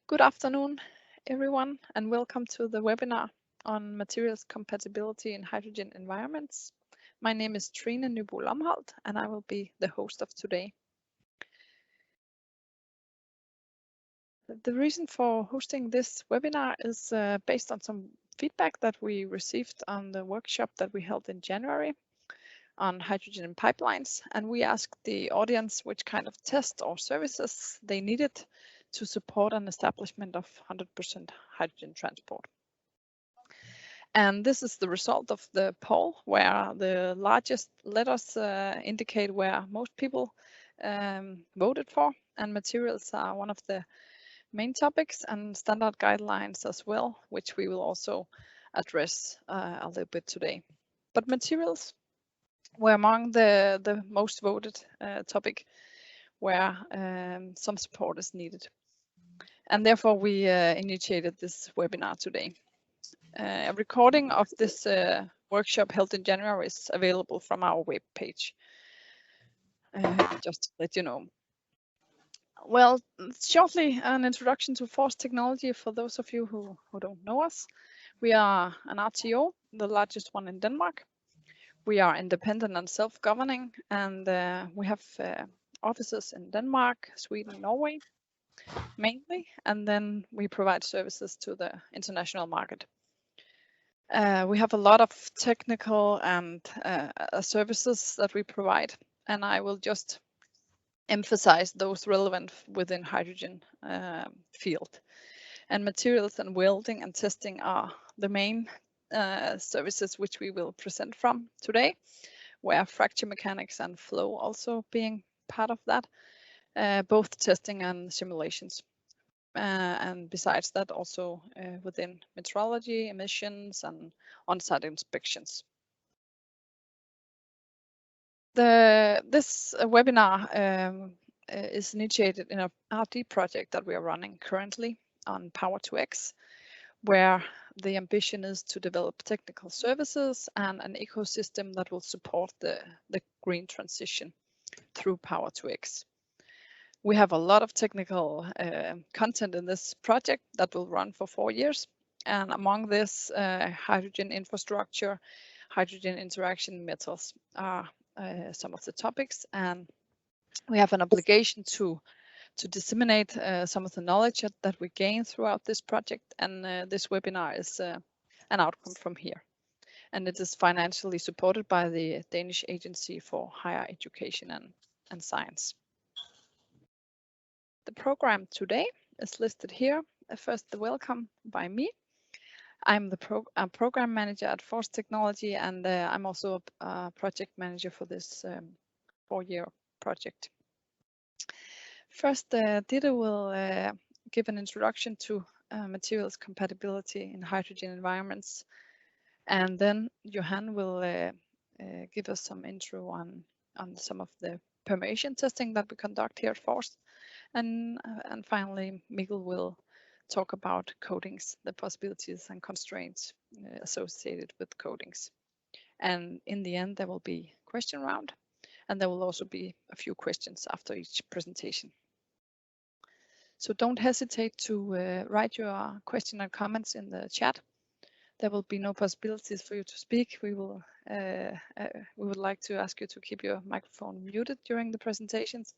Good afternoon, everyone, and welcome to the webinar on materials compatibility in hydrogen environments. My name is Trine Nybo-Lomholt, and I will be the host of today. The reason for hosting this webinar is based on some feedback that we received on the workshop that we held in January on hydrogen and pipelines, and we asked the audience which kind of test or services they needed to support an establishment of 100% hydrogen transport. And this is the result of the poll, where the largest letters indicate where most people voted for, and materials are one of the main topics, and standard guidelines as well, which we will also address a little bit today. But materials were among the most voted topic where some support is needed. And therefore we initiated this webinar today. A recording of this workshop held in January is available from our web page, just to let you know. Well, shortly, an introduction to FORCE technology for those of you who don't know us. We are an RTO, the largest one in Denmark. We are independent and self-governing, and we have offices in Denmark, Sweden, Norway, mainly, and then we provide services to the international market. We have a lot of technical and services that we provide, and I will just emphasize those relevant within hydrogen field. And materials and welding and testing are the main services which we will present from today, where fracture mechanics and flow also being part of that, both testing and simulations. And besides that, also within metrology, emissions, and on-site inspections. This webinar is initiated in a RD project that we are running currently on Power-to-X, where the ambition is to develop technical services and an ecosystem that will support the green transition through Power-to-X. We have a lot of technical content in this project that will run for 4 years. And among this, hydrogen infrastructure, hydrogen interaction metals are some of the topics. And we have an obligation to disseminate some of the knowledge that we gain throughout this project. And this webinar is an outcome from here. And it is financially supported by the Danish Agency for Higher Education and Science. The program today is listed here. First, the welcome by me. I'm the program manager at FORCE Technology, and I'm also a project manager for this 4-year project. First, Ditte will give an introduction to materials compatibility in hydrogen environments, and then Johan will give us some intro on some of the permeation testing that we conduct here at FORCE. And finally, Mikkel will talk about coatings, the possibilities and constraints associated with coatings. And in the end, there will be a question round, and there will also be a few questions after each presentation. So don't hesitate to write your question and comments in the chat. There will be no possibilities for you to speak. We would like to ask you to keep your microphone muted during the presentations.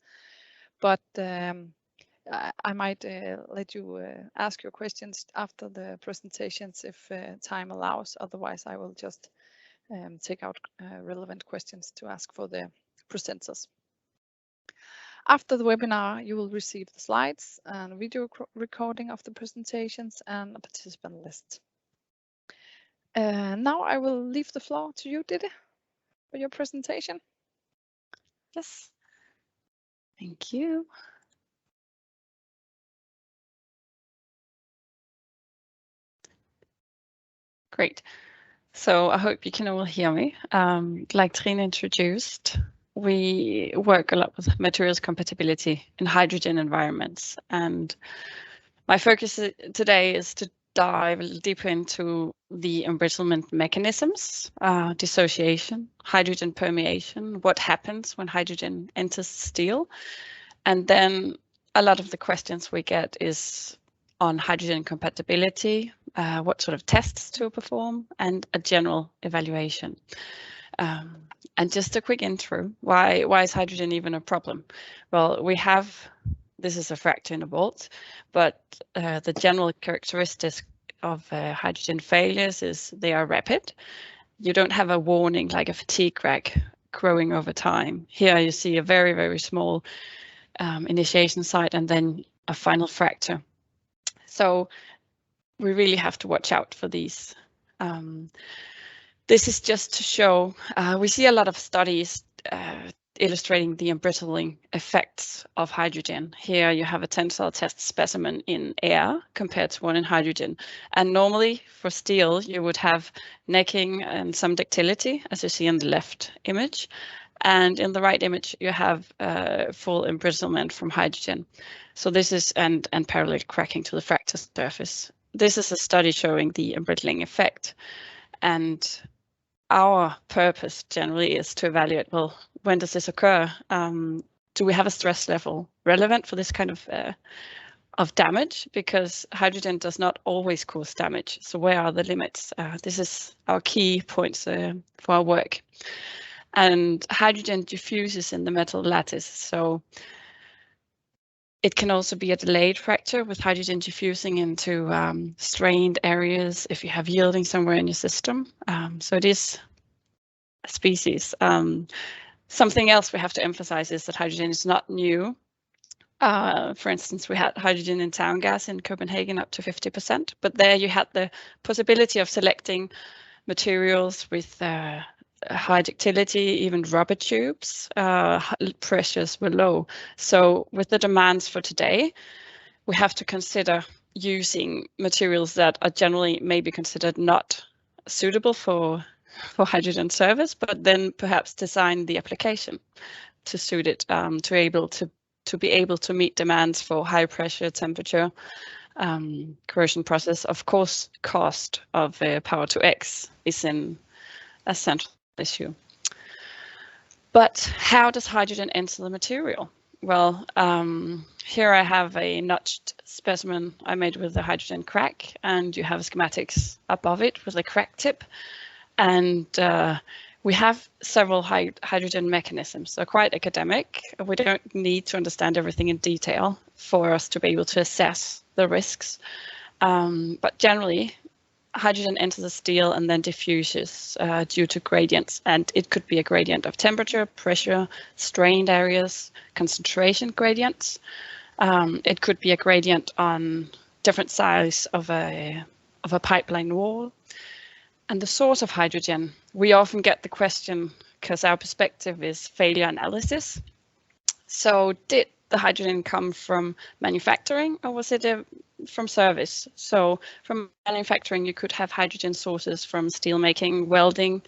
But I might let you ask your questions after the presentations if time allows. Otherwise, I will just take out relevant questions to ask for the presenters. After the webinar, you will receive the slides and video recording of the presentations and a participant list. Now I will leave the floor to you, Ditte, for your presentation. Yes. Thank you. Great. So I hope you can all hear me. Like Trine introduced, we work a lot with materials compatibility in hydrogen environments. And my focus today is to dive a little deeper into the embrittlement mechanisms, dissociation, hydrogen permeation, what happens when hydrogen enters steel. And then a lot of the questions we get is on hydrogen compatibility, what sort of tests to perform, and a general evaluation. And just a quick intro, why is hydrogen even a problem? Well, this is a fracture in a bolt, but the general characteristics of hydrogen failures is they are rapid. You don't have a warning like a fatigue crack growing over time. Here you see a very, very small initiation site and then a final fracture. So we really have to watch out for these. This is just to show, we see a lot of studies illustrating the embrittling effects of hydrogen. Here you have a tensile test specimen in air compared to one in hydrogen. And normally for steel, you would have necking and some ductility, as you see in the left image. And in the right image, you have full embrittlement from hydrogen. So this is, and parallel cracking to the fracture surface. This is a study showing the embrittling effect. And our purpose generally is to evaluate, well, when does this occur? Do we have a stress level relevant for this kind of damage? Because hydrogen does not always cause damage. So where are the limits? This is our key points for our work. And hydrogen diffuses in the metal lattice. So it can also be a delayed fracture with hydrogen diffusing into strained areas if you have yielding somewhere in your system. So it is a species. Something else we have to emphasize is that hydrogen is not new. For instance, we had hydrogen in town gas in Copenhagen up to 50%, but there you had the possibility of selecting materials with high ductility, even rubber tubes. Pressures were low. So with the demands for today, we have to consider using materials that are generally maybe considered not suitable for hydrogen service, but then perhaps design the application to suit it, to be able to meet demands for high pressure, temperature, corrosion process. Of course, cost of power to X is in a central issue. But how does hydrogen enter the material? Well, here I have a notched specimen I made with a hydrogen crack, and you have schematics above it with a crack tip. And we have several hydrogen mechanisms. They're quite academic. We don't need to understand everything in detail for us to be able to assess the risks. But generally, hydrogen enters the steel and then diffuses due to gradients. And it could be a gradient of temperature, pressure, strained areas, concentration gradients. It could be a gradient on different size of a pipeline wall. And the source of hydrogen, we often get the question because our perspective is failure analysis. So did the hydrogen come from manufacturing or was it from service? So from manufacturing, you could have hydrogen sources from steel making, welding.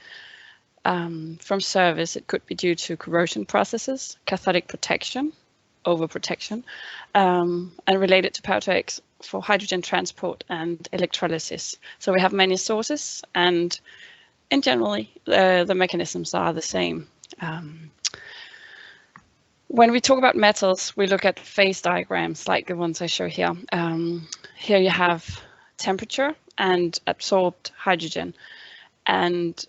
From service, it could be due to corrosion processes, cathodic protection, overprotection, and related to power to X for hydrogen transport and electrolysis. So we have many sources, and in generally, the mechanisms are the same. When we talk about metals, we look at phase diagrams like the ones I show here. Here you have temperature and absorbed hydrogen. And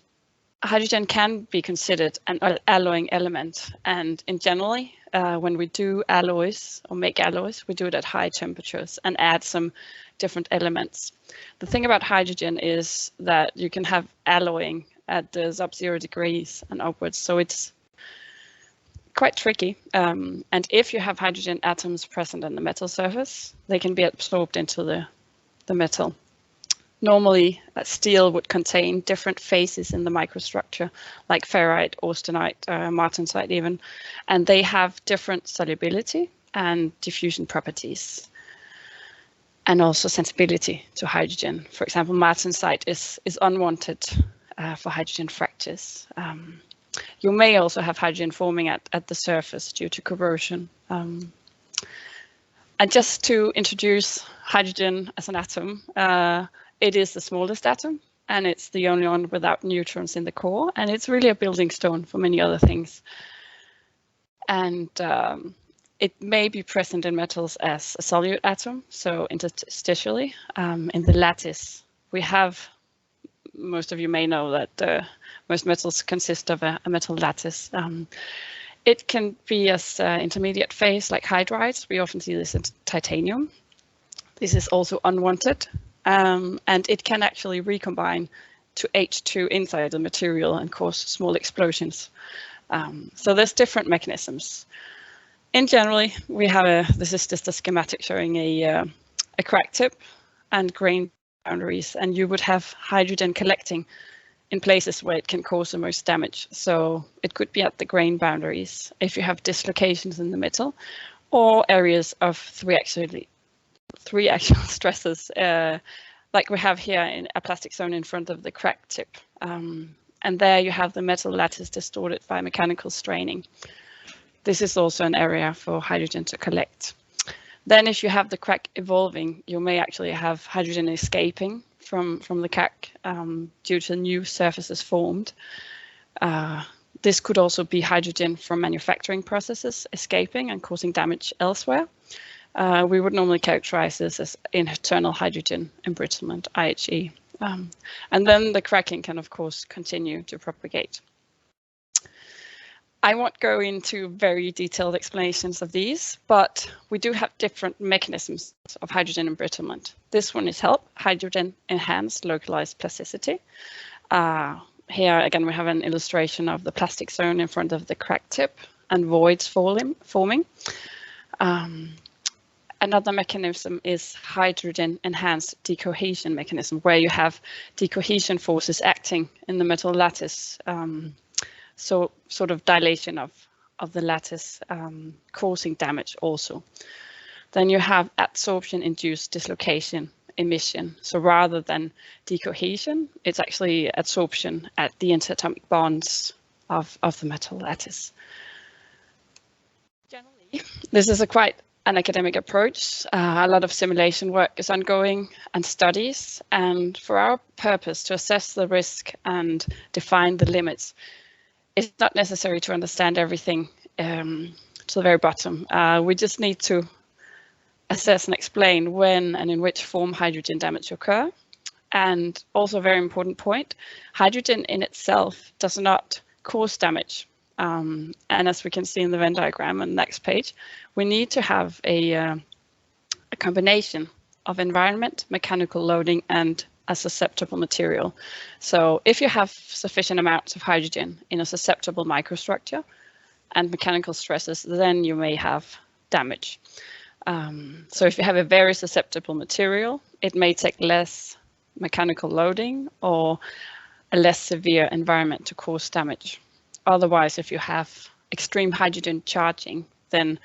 hydrogen can be considered an alloying element. And in generally, when we do alloys or make alloys, we do it at high temperatures and add some different elements. The thing about hydrogen is that you can have alloying at the sub-0 degrees and upwards. So it's quite tricky. And if you have hydrogen atoms present on the metal surface, they can be absorbed into the metal. Normally, steel would contain different phases in the microstructure, like ferrite, austenite, martensite even, and they have different solubility and diffusion properties, and also sensibility to hydrogen. For example, martensite is unwanted for hydrogen fractures. You may also have hydrogen forming at the surface due to corrosion. And just to introduce hydrogen as an atom, it is the smallest atom, and it's the only one without neutrons in the core, and it's really a building stone for many other things. And It may be present in metals as a solute atom, so interstitially. In the lattice, we have, most of you may know that most metals consist of a metal lattice. It can be as intermediate phase like hydrides. We often see this in titanium. This is also unwanted, and it can actually recombine to H2 inside the material and cause small explosions. So there's different mechanisms. In general, we have this is just a schematic showing a crack tip and grain boundaries, and you would have hydrogen collecting in places where it can cause the most damage. So it could be at the grain boundaries if you have dislocations in the metal, or areas of three axial stresses, like we have here in a plastic zone in front of the crack tip. And there you have the metal lattice distorted by mechanical straining. This is also an area for hydrogen to collect. Then if you have the crack evolving, you may actually have hydrogen escaping from the crack due to new surfaces formed. This could also be hydrogen from manufacturing processes escaping and causing damage elsewhere. We would normally characterize this as internal hydrogen embrittlement, IHE. And then the cracking can, of course, continue to propagate. I won't go into very detailed explanations of these, but we do have different mechanisms of hydrogen embrittlement. This one is HELP, hydrogen enhanced localized plasticity. Here again, we have an illustration of the plastic zone in front of the crack tip and voids forming. Another mechanism is hydrogen enhanced decohesion mechanism, where you have decohesion forces acting in the metal lattice. So sort of dilation of the lattice causing damage also. Then you have adsorption induced dislocation emission. So rather than decohesion, it's actually adsorption at the interatomic bonds of the metal lattice. Generally, this is quite an academic approach. A lot of simulation work is ongoing and studies, and for our purpose to assess the risk and define the limits, it's not necessary to understand everything to the very bottom. We just need to assess and explain when and in which form hydrogen damage occur. And also a very important point, hydrogen in itself does not cause damage. And as we can see in the Venn diagram on the next page, we need to have a combination of environment, mechanical loading, and a susceptible material. So if you have sufficient amounts of hydrogen in a susceptible microstructure and mechanical stresses, then you may have damage. So if you have a very susceptible material, it may take less mechanical loading or a less severe environment to cause damage. Otherwise, if you have extreme hydrogen charging, then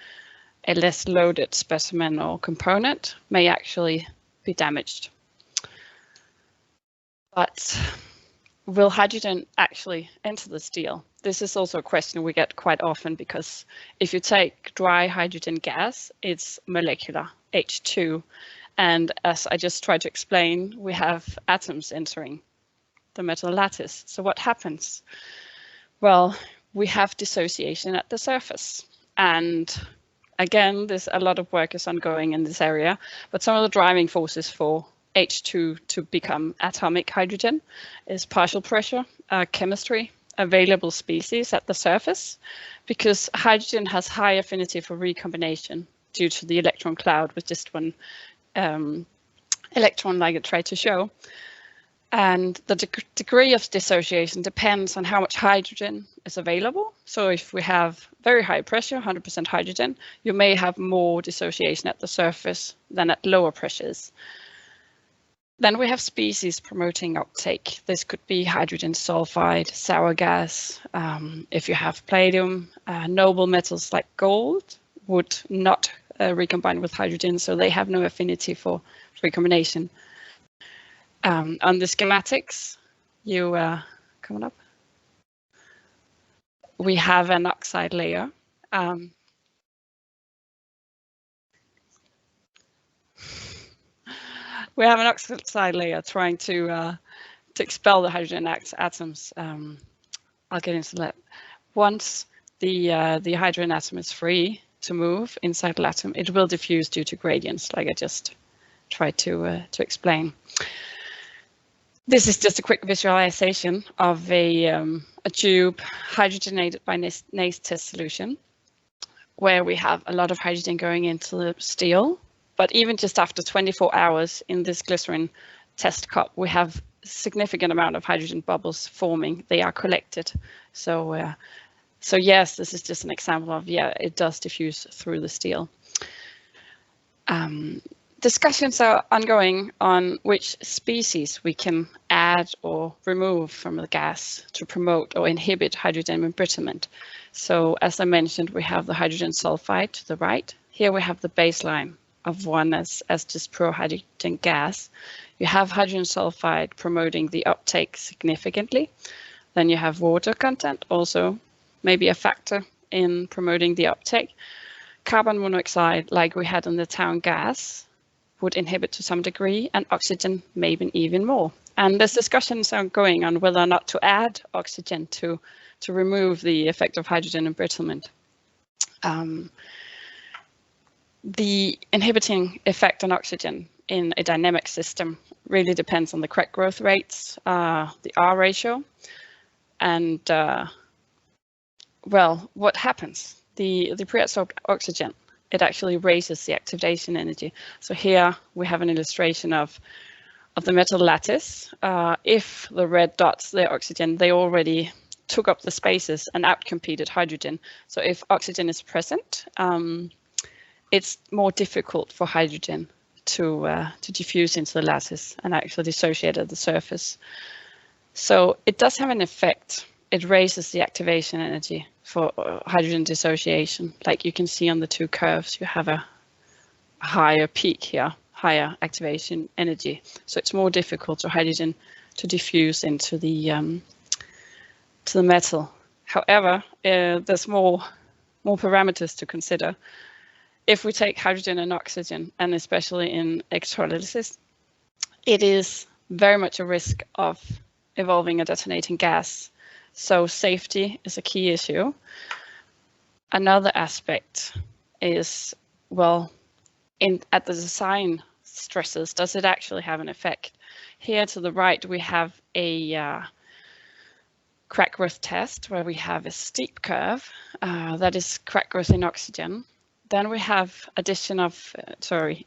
a less loaded specimen or component may actually be damaged. But will hydrogen actually enter the steel? This is also a question we get quite often, because if you take dry hydrogen gas, it's molecular, H2. And as I just tried to explain, we have atoms entering the metal lattice. So what happens? Well, we have dissociation at the surface. And again, there's a lot of work is ongoing in this area, but some of the driving forces for H2 to become atomic hydrogen is partial pressure, chemistry, available species at the surface, because hydrogen has high affinity for recombination due to the electron cloud with just one electron, like I tried to show. And the degree of dissociation depends on how much hydrogen is available. So if we have very high pressure, 100% hydrogen, you may have more dissociation at the surface than at lower pressures. Then we have species promoting uptake. This could be hydrogen sulfide, sour gas. If you have palladium, noble metals like gold would not recombine with hydrogen, so they have no affinity for recombination. On the schematics, you coming up, we have an oxide layer. We have an oxide layer trying to expel the hydrogen atoms. I'll get into that. Once the hydrogen atom is free, to move inside the atom, it will diffuse due to gradients, like I just tried to explain. This is just a quick visualization of a tube hydrogenated by NACE test solution, where we have a lot of hydrogen going into the steel. But even just after 24 hours in this glycerin test cup, we have a significant amount of hydrogen bubbles forming. They are collected. So yes, this is just an example of, yeah, it does diffuse through the steel. Discussions are ongoing on which species we can add or remove from the gas to promote or inhibit hydrogen embrittlement. So as I mentioned, we have the hydrogen sulfide to the right. Here we have the baseline of one as just pure hydrogen gas. You have hydrogen sulfide promoting the uptake significantly. Then you have water content, also maybe a factor in promoting the uptake. Carbon monoxide, like we had in the town gas, would inhibit to some degree, and oxygen maybe even more. And there's discussions ongoing on whether or not to add oxygen to remove the effect of hydrogen embrittlement. The inhibiting effect on oxygen in a dynamic system really depends on the crack growth rates, the R ratio, and well, what happens? The pre-adsorbed oxygen, it actually raises the activation energy. So here we have an illustration of the metal lattice. If the red dots, they're oxygen, they already took up the spaces and outcompeted hydrogen. So if oxygen is present, it's more difficult for hydrogen to diffuse into the lattice and actually dissociate at the surface. So it does have an effect. It raises the activation energy for hydrogen dissociation. Like you can see on the two curves, you have a higher peak here, higher activation energy. So it's more difficult for hydrogen to diffuse into the metal. However, there's more parameters to consider. If we take hydrogen and oxygen, and especially in electrolysis, it is very much a risk of evolving a detonating gas. So safety is a key issue. Another aspect is, well, at the design stresses, does it actually have an effect? Here to the right, we have a crack growth test where we have a steep curve, that is crack growth in oxygen. Then we have addition of,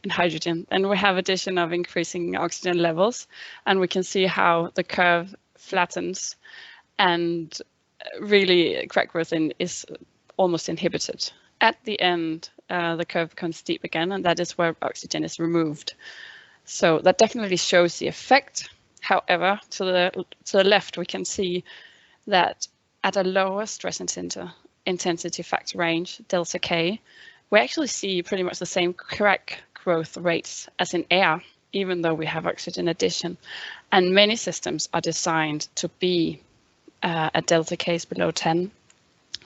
in hydrogen. Then we have addition of increasing oxygen levels, and we can see how the curve flattens, and really crack growth is almost inhibited. At the end, the curve becomes steep again, and that is where oxygen is removed. So that definitely shows the effect. However, to the left, we can see that at a lower stress intensity factor range, delta K, we actually see pretty much the same crack growth rates as in air, even though we have oxygen addition. And many systems are designed to be at delta Ks below 10.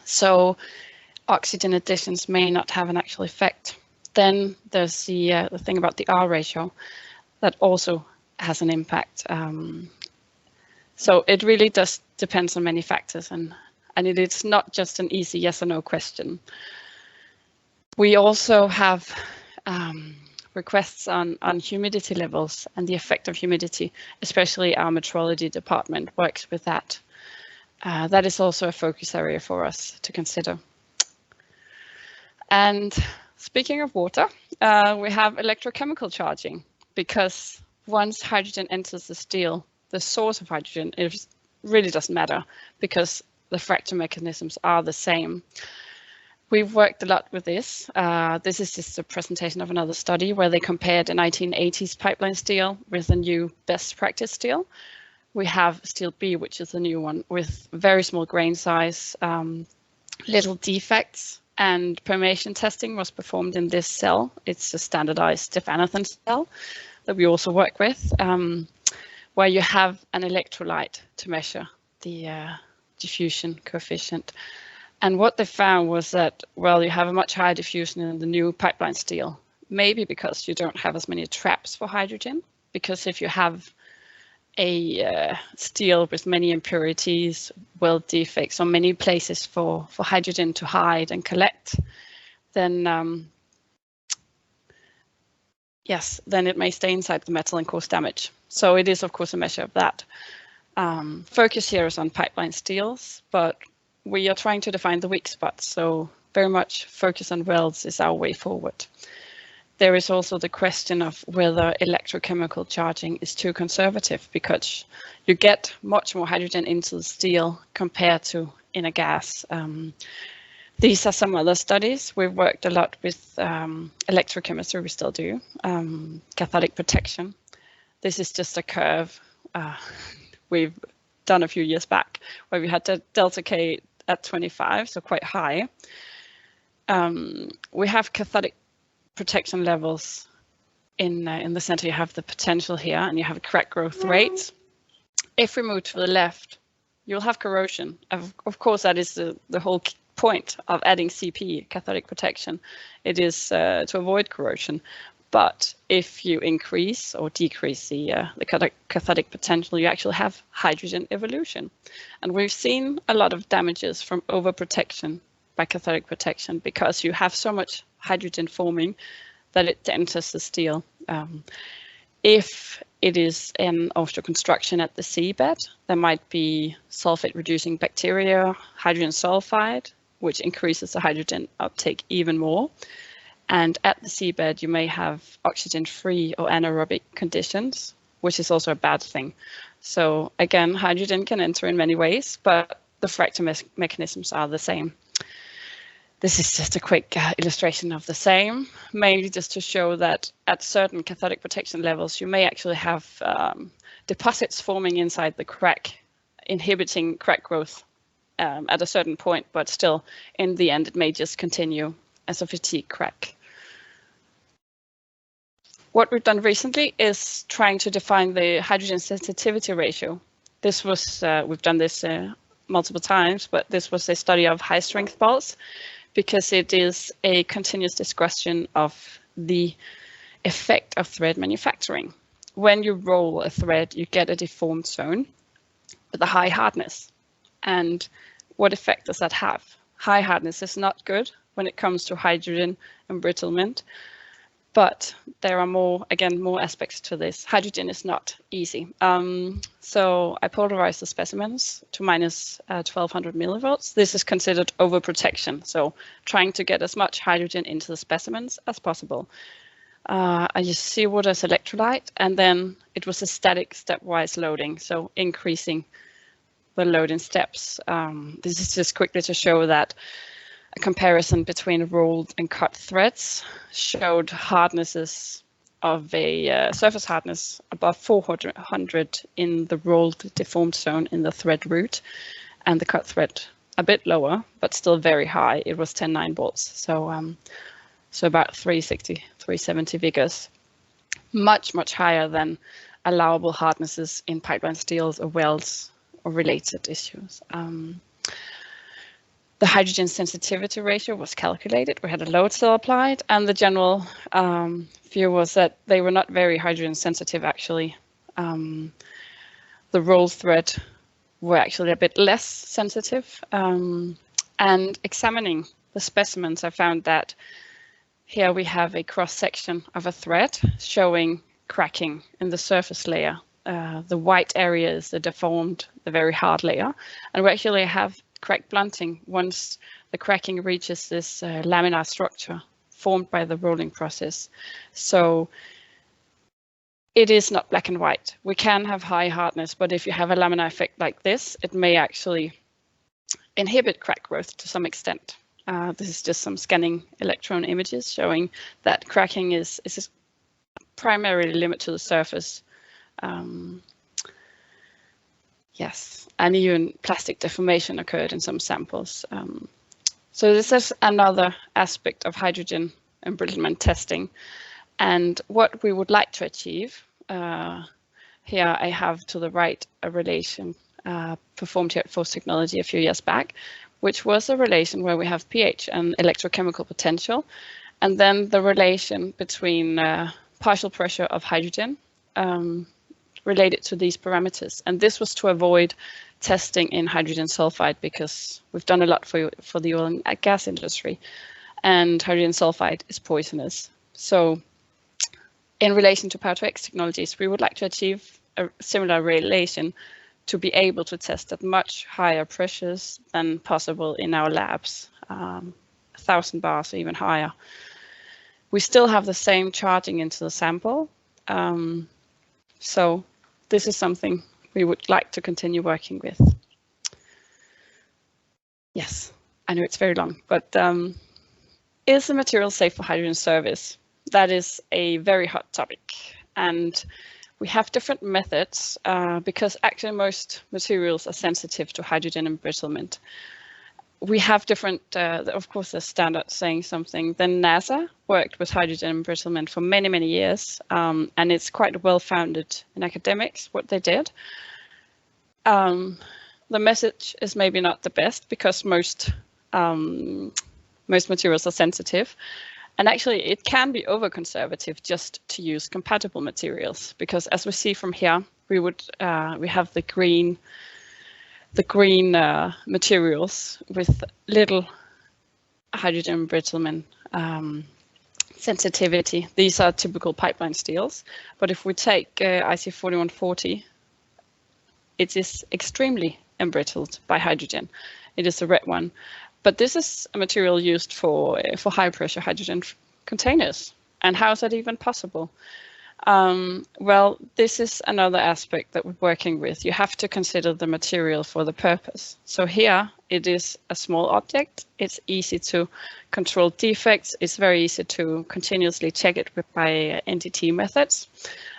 So oxygen additions may not have an actual effect. Then there's the thing about the R ratio that also has an impact. So it really does depends on many factors, and it is not just an easy yes or no question. We also have requests on humidity levels and the effect of humidity, especially our metrology department works with that. That is also a focus area for us to consider. And speaking of water, we have electrochemical charging, because once hydrogen enters the steel, the source of hydrogen, it really doesn't matter because the fracture mechanisms are the same. We've worked a lot with this. This is just a presentation of another study where they compared the 1980s pipeline steel with the new best practice steel. We have steel B, which is the new one, with very small grain size, little defects, and permeation testing was performed in this cell. It's a standardized Stefanathan cell that we also work with, where you have an electrolyte to measure the diffusion coefficient. And what they found was that, well, you have a much higher diffusion in the new pipeline steel, maybe because you don't have as many traps for hydrogen, because if you have a steel with many impurities, weld defects, or many places for hydrogen to hide and collect, then yes, then it may stay inside the metal and cause damage. So it is, of course, a measure of that. Focus here is on pipeline steels, but we are trying to define the weak spots. So very much focus on welds is our way forward. There is also the question of whether electrochemical charging is too conservative, because you get much more hydrogen into the steel compared to in a gas. These are some other studies. We've worked a lot with electrochemistry, we still do, cathodic protection. This is just a curve we've done a few years back, where we had the delta K at 25, so quite high. We have cathodic protection levels in the center. You have the potential here, and you have a crack growth rate. If we move to the left, you'll have corrosion. Of course, that is the whole point of adding CP, cathodic protection. It is to avoid corrosion. But if you increase or decrease the cathodic potential, you actually have hydrogen evolution. And we've seen a lot of damages from overprotection by cathodic protection, because you have so much hydrogen forming that it enters the steel. If it is an offshore construction at the seabed, there might be sulfate reducing bacteria, hydrogen sulfide, which increases the hydrogen uptake even more. And at the seabed, you may have oxygen-free or anaerobic conditions, which is also a bad thing. So again, hydrogen can enter in many ways, but the fracture mechanisms are the same. This is just a quick illustration of the same, mainly just to show that at certain cathodic protection levels, you may actually have deposits forming inside the crack, inhibiting crack growth at a certain point, but still, in the end, it may just continue as a fatigue crack. What we've done recently is trying to define the hydrogen sensitivity ratio. This was, we've done this multiple times, but this was a study of high strength balls, because it is a continuous discussion of the effect of thread manufacturing. When you roll a thread, you get a deformed zone with a high hardness. And what effect does that have? High hardness is not good when it comes to hydrogen embrittlement, but there are more aspects to this. Hydrogen is not easy. So I polarized the specimens to minus 1200 millivolts. This is considered overprotection, so trying to get as much hydrogen into the specimens as possible. I just see water as electrolyte, and then it was a static stepwise loading, so increasing the load in steps. This is just quickly to show that a comparison between rolled and cut threads showed hardnesses of a surface hardness above 400 in the rolled deformed zone in the thread root, and the cut thread a bit lower, but still very high. It was 10.9 volts, so so about 360, 370 vigors, much higher than allowable hardnesses in pipeline steels or welds or related issues. The hydrogen sensitivity ratio was calculated. We had a load cell applied, and the general view was that they were not very hydrogen sensitive, actually. The roll thread were actually a bit less sensitive. And examining the specimens, I found that here we have a cross section of a thread showing cracking in the surface layer. The white area is the deformed, the very hard layer, and we actually have crack blunting once the cracking reaches this laminar structure formed by the rolling process. So it is not black and white. We can have high hardness, but if you have a laminar effect like this, it may actually inhibit crack growth to some extent. This is just some scanning electron images showing that cracking is primarily limited to the surface. Yes, and even plastic deformation occurred in some samples. So this is another aspect of hydrogen embrittlement testing. And what we would like to achieve, here I have to the right a relation performed here at Force Technology a few years back, which was a relation where we have pH and electrochemical potential, and then the relation between partial pressure of hydrogen related to these parameters. And this was to avoid testing in hydrogen sulfide, because we've done a lot for the oil and gas industry. and hydrogen sulfide is poisonous. So in relation to Power-to-X technologies, we would like to achieve a similar relation to be able to test at much higher pressures than possible in our labs, 1,000 bars or even higher. We still have the same charging into the sample. So this is something we would like to continue working with. Yes, I know it's very long, but is the material safe for hydrogen service? That is a very hot topic, and we have different methods because actually most materials are sensitive to hydrogen embrittlement. We have different, of course, the standard saying something. Then NASA worked with hydrogen embrittlement for many, many years, and it's quite well founded in academics what they did. The message is maybe not the best because most materials are sensitive. And actually, it can be over-conservative just to use compatible materials, because as we see from here, we have the green materials with little hydrogen embrittlement sensitivity. These are typical pipeline steels. But if we take IC4140, it is extremely embrittled by hydrogen. It is the red one. But this is a material used for high pressure hydrogen containers. And how is that even possible? Well, this is another aspect that we're working with. You have to consider the material for the purpose. So here it is a small object. It's easy to control defects. It's very easy to continuously check it by NDT methods.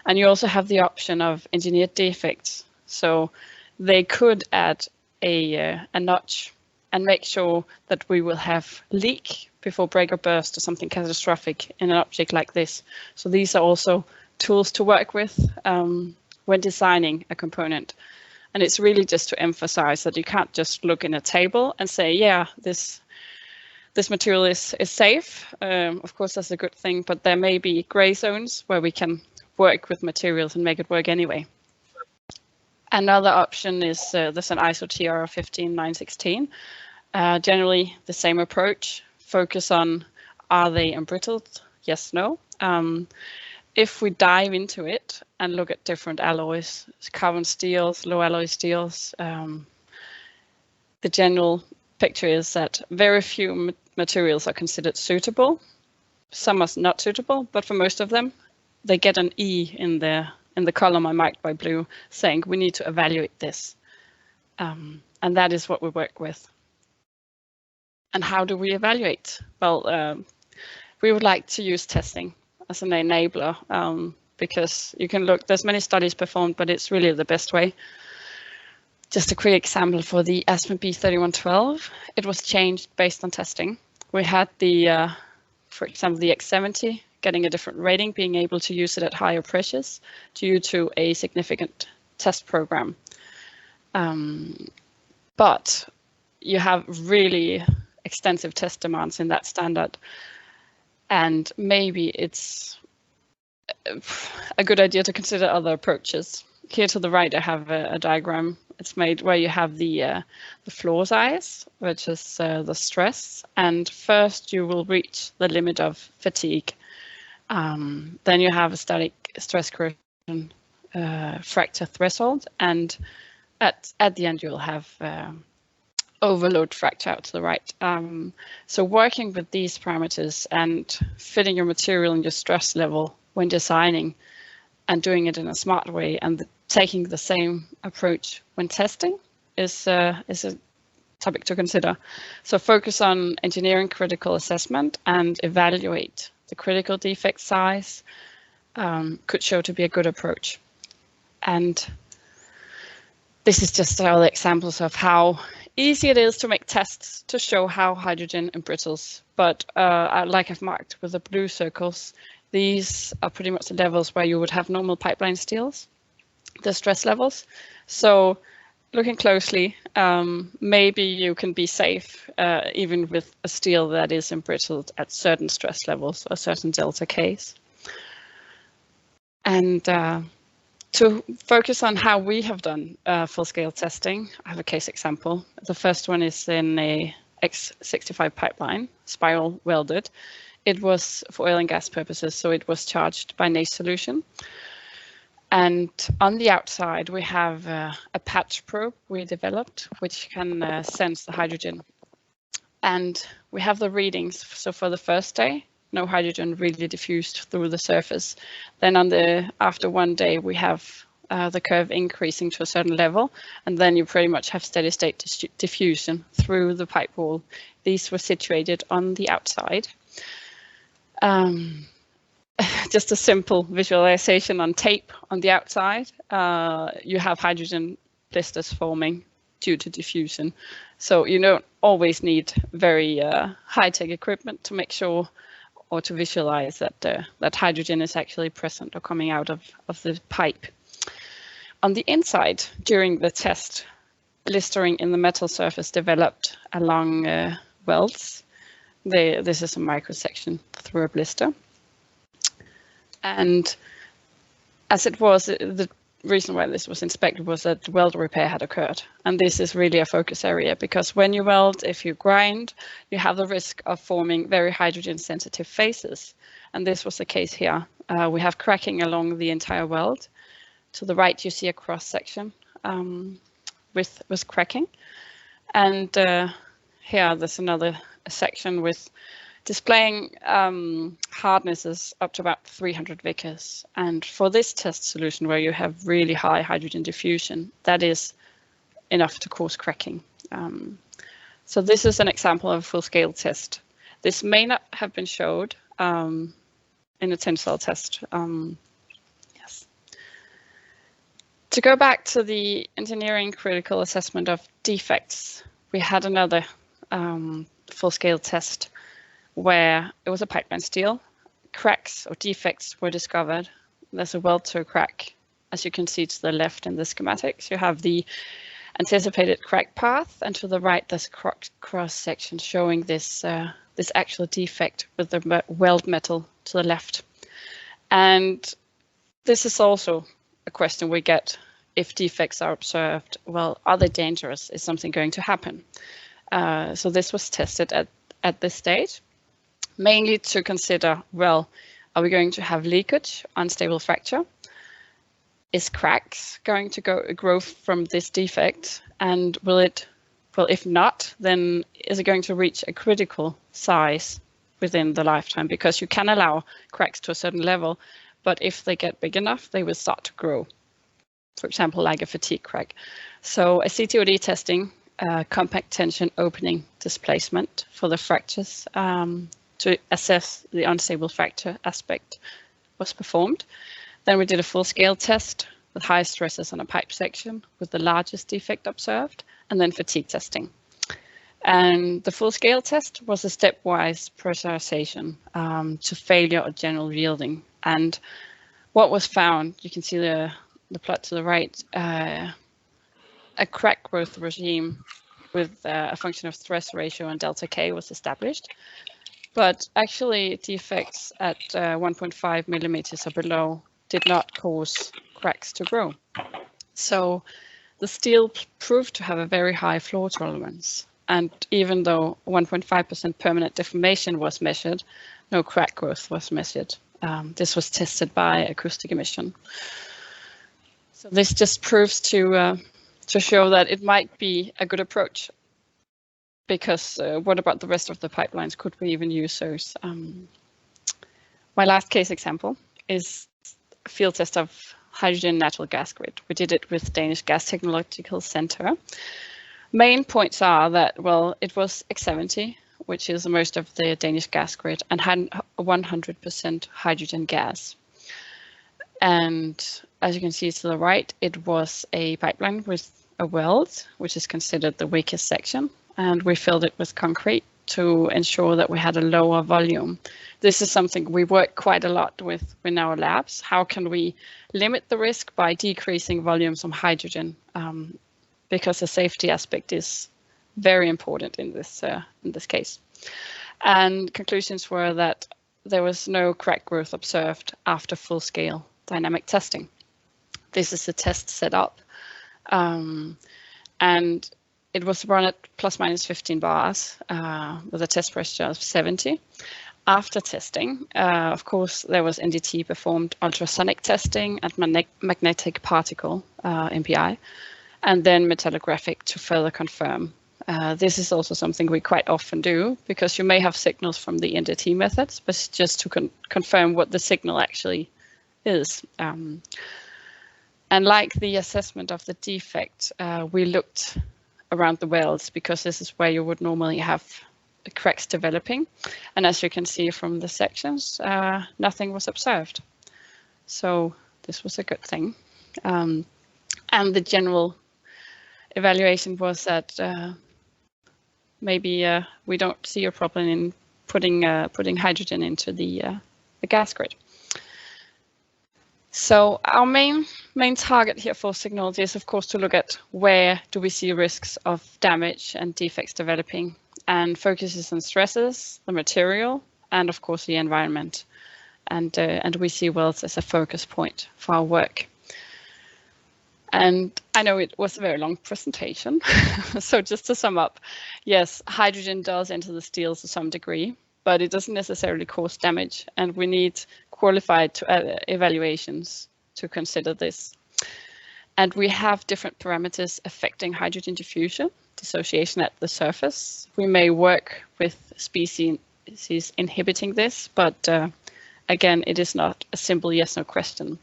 And you also have the option of engineered defects. So they could add a notch and make sure that we will have leak before break or burst or something catastrophic in an object like this. So these are also tools to work with when designing a component. And it's really just to emphasize that you can't just look in a table and say, yeah, this material is safe. Of course, that's a good thing, but there may be gray zones where we can work with materials and make it work anyway. Another option is there's an ISO TR 15916. Generally the same approach, focus on are they embrittled? Yes, no. If we dive into it and look at different alloys, carbon steels, low alloy steels, the general picture is that very few materials are considered suitable. Some are not suitable, but for most of them, they get an E in the column I marked by blue, saying we need to evaluate this. And that is what we work with. And how do we evaluate? Well, we would like to use testing as an enabler because you can look, there's many studies performed, but it's really the best way. Just a quick example for the ASME B3112, it was changed based on testing. We had the, for example, the X70 getting a different rating, being able to use it at higher pressures due to a significant test program. But you have really extensive test demands in that standard. And maybe it's a good idea to consider other approaches. Here to the right, I have a diagram. It's made where you have the floor size, which is the stress. And first you will reach the limit of fatigue. Then you have a static stress corrosion fracture threshold. And at the end, you'll have overload fracture out to the right. So working with these parameters and fitting your material and your stress level when designing and doing it in a smart way and taking the same approach when testing is a topic to consider. So focus on engineering critical assessment and evaluate the critical defect size could show to be a good approach. And this is just all the examples of how easy it is to make tests to show how hydrogen embrittles. But like I've marked with the blue circles, these are pretty much the levels where you would have normal pipeline steels, the stress levels. So looking closely, maybe you can be safe even with a steel that is embrittled at certain stress levels or certain delta Ks. And to focus on how we have done full-scale testing, I have a case example. The first one is in a X65 pipeline, spiral welded. It was for oil and gas purposes, so it was charged by NACE solution. And on the outside, we have a patch probe we developed, which can sense the hydrogen. And we have the readings. So for the first day, no hydrogen really diffused through the surface. Then after 1 day, we have the curve increasing to a certain level, and then you pretty much have steady state diffusion through the pipe wall. These were situated on the outside. Just a simple visualization on tape on the outside. You have hydrogen blisters forming due to diffusion. So you don't always need very high-tech equipment to make sure or to visualize that that hydrogen is actually present or coming out of the pipe. On the inside, during the test, blistering in the metal surface developed along welds. This is a microsection through a blister. And as it was, the reason why this was inspected was that weld repair had occurred. And this is really a focus area, because when you weld, if you grind, you have the risk of forming very hydrogen sensitive faces. And this was the case here. We have cracking along the entire weld. To the right, you see a cross section with cracking. And here there's another section with displaying hardnesses up to about 300 Vickers. And for this test solution, where you have really high hydrogen diffusion, that is enough to cause cracking. So this is an example of a full-scale test. This may not have been showed in a tensile test. Yes. To go back to the engineering critical assessment of defects, we had another full-scale test where it was a pipeline steel. Cracks or defects were discovered. There's a weld to a crack, as you can see to the left in the schematics. You have the anticipated crack path, and to the right there's a cross section showing this this actual defect with the weld metal to the left. And this is also a question we get: if defects are observed, well, are they dangerous? Is something going to happen? So this was tested at this stage, mainly to consider, well, are we going to have leakage, unstable fracture? Is cracks going to grow from this defect? And will it, well, if not, then is it going to reach a critical size within the lifetime? Because you can allow cracks to a certain level, but if they get big enough, they will start to grow. For example, like a fatigue crack. So a CTOD testing, compact tension opening displacement for the fractures to assess the unstable fracture aspect was performed. Then we did a full-scale test with high stresses on a pipe section with the largest defect observed, and then fatigue testing. And the full-scale test was a stepwise pressurization to failure or general yielding. And what was found, you can see the plot to the right, a crack growth regime with a function of stress ratio and delta K was established. But actually defects at 1.5 millimeters or below did not cause cracks to grow. So the steel proved to have a very high flow tolerance. And even though 1.5% permanent deformation was measured, no crack growth was measured. This was tested by acoustic emission. So this just proves to show that it might be a good approach. Because what about the rest of the pipelines? Could we even use those? My last case example is a field test of hydrogen natural gas grid. We did it with Danish Gas Technological Center. Main points are that, well, it was X70, which is most of the Danish gas grid, and had 100% hydrogen gas. And as you can see to the right, it was a pipeline with a weld, which is considered the weakest section. And we filled it with concrete to ensure that we had a lower volume. This is something we work quite a lot with in our labs. How can we limit the risk by decreasing volumes of hydrogen? Because the safety aspect is very important in this case. And conclusions were that there was no crack growth observed after full-scale dynamic testing. This is the test setup. And it was run at plus minus 15 bars with a test pressure of 70. After testing, of course, there was NDT performed ultrasonic testing at magnetic particle, MPI, and then metallographic to further confirm. This is also something we quite often do because you may have signals from the NDT methods, but it's just to confirm what the signal actually is. And like the assessment of the defect, we looked around the wells because this is where you would normally have cracks developing. And as you can see from the sections, nothing was observed. So this was a good thing. And the general evaluation was that maybe we don't see a problem in putting hydrogen into the gas grid. So our main target here for Signals is, of course, to look at where do we see risks of damage and defects developing, and focuses on stresses, the material, and of course the environment. And we see wells as a focus point for our work. And I know it was a very long presentation, so just to sum up, yes, hydrogen does enter the steel to some degree, but it doesn't necessarily cause damage, and we need qualified evaluations to consider this. And we have different parameters affecting hydrogen diffusion, dissociation at the surface. We may work with species inhibiting this, but again, it is not a simple yes/no question.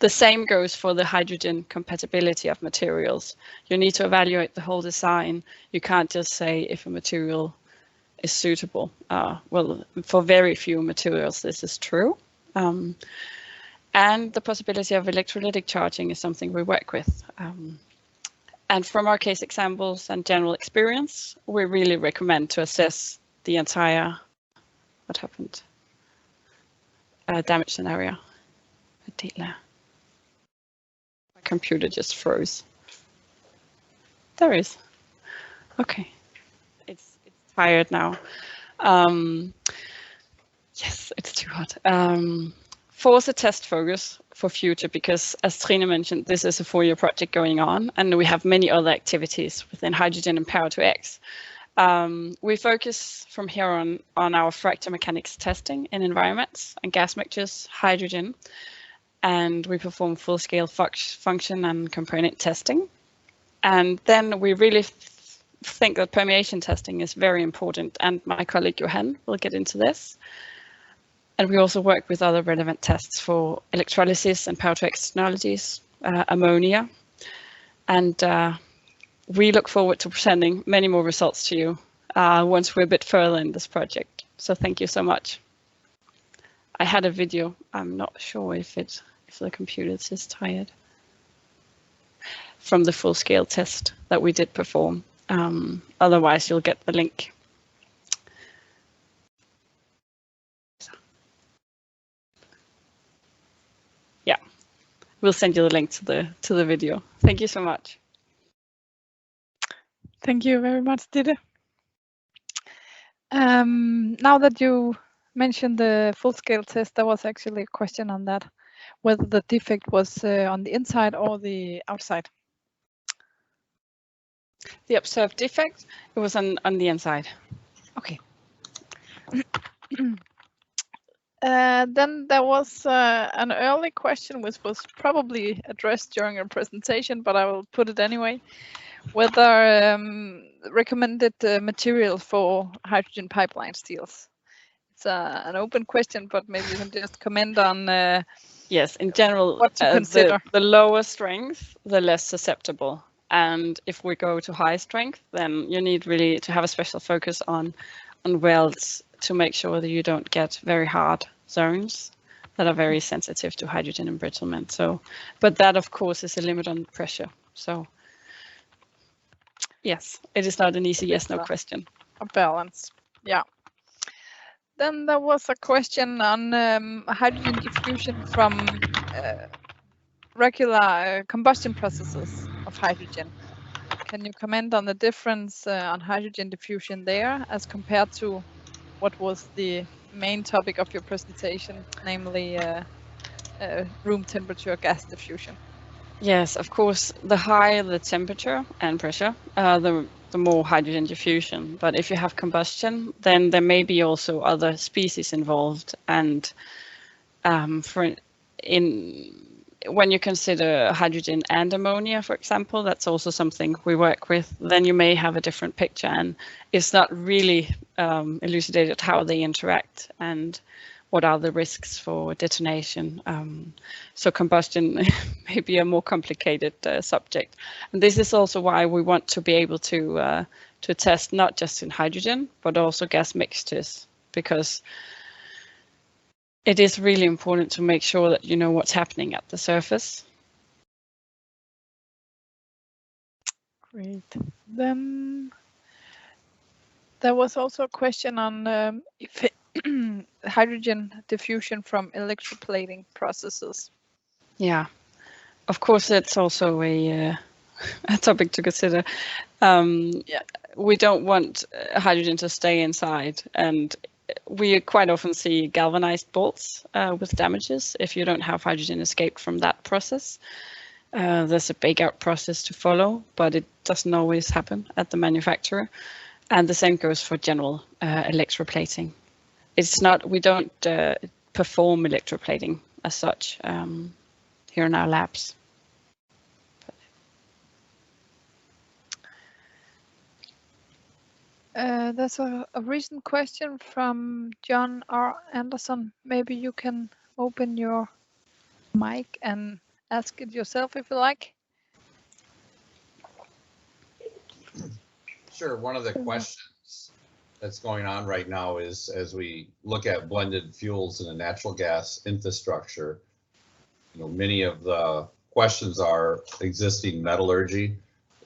The same goes for the hydrogen compatibility of materials. You need to evaluate the whole design. You can't just say if a material is suitable. Well, for very few materials, this is true. And the possibility of electrolytic charging is something we work with. And from our case examples and general experience, we really recommend to assess the entire, what happened? Damage scenario. My computer just froze. There is. Okay. It's tired now. Yes, it's too hot. Force a test focus for future, because as Trine mentioned, this is a 4-year project going on, and we have many other activities within hydrogen and Power-to-X. We focus from here on our fracture mechanics testing in environments and gas mixtures, hydrogen, and we perform full-scale function and component testing. And then we really think that permeation testing is very important, and my colleague Johan will get into this. And we also work with other relevant tests for electrolysis and Power-to-X technologies, ammonia. And we look forward to presenting many more results to you once we're a bit further in this project. So thank you so much. I had a video. I'm not sure if the computer is just tired. From the full-scale test that we did perform. Otherwise, you'll get the link. Yeah, we'll send you the link to the video. Thank you so much. Thank you very much, Ditte. Now that you mentioned the full-scale test, there was actually a question on that, whether the defect was on the inside or the outside. The observed defect, it was on the inside. Okay. Then there was an early question which was probably addressed during your presentation, but I will put it anyway. Whether recommended material for hydrogen pipeline steels. It's an open question, but maybe you can just comment on yes, in general, what to consider. The lower strength, the less susceptible. And if we go to high strength, then you need really to have a special focus on welds to make sure that you don't get very hard zones that are very sensitive to hydrogen embrittlement. So, but that of course is a limit on pressure. So yes, it is not an easy yes/no question. A balance, yeah. Then there was a question on hydrogen diffusion from regular combustion processes of hydrogen. Can you comment on the difference on hydrogen diffusion there as compared to what was the main topic of your presentation, namely room temperature gas diffusion? Yes, of course, the higher the temperature and pressure, the more hydrogen diffusion. But if you have combustion, then there may be also other species involved. And for in when you consider hydrogen and ammonia, for example, that's also something we work with, then you may have a different picture, and it's not really elucidated how they interact and what are the risks for detonation. So combustion may be a more complicated subject. And this is also why we want to be able to test not just in hydrogen, but also gas mixtures, because it is really important to make sure that you know what's happening at the surface. Great. Then there was also a question on if hydrogen diffusion from electroplating processes. Yeah, of course, it's also a topic to consider. Yeah. We don't want hydrogen to stay inside, and we quite often see galvanized bolts with damages if you don't have hydrogen escaped from that process. There's a bake-out process to follow, but it doesn't always happen at the manufacturer. And the same goes for general electroplating. It's not, we don't perform electroplating as such here in our labs. There's a recent question from John R. Anderson. Maybe you can open your mic and ask it yourself if you like. Sure. One of the questions that's going on right now is, as we look at blended fuels in a natural gas infrastructure, many of the questions are existing metallurgy.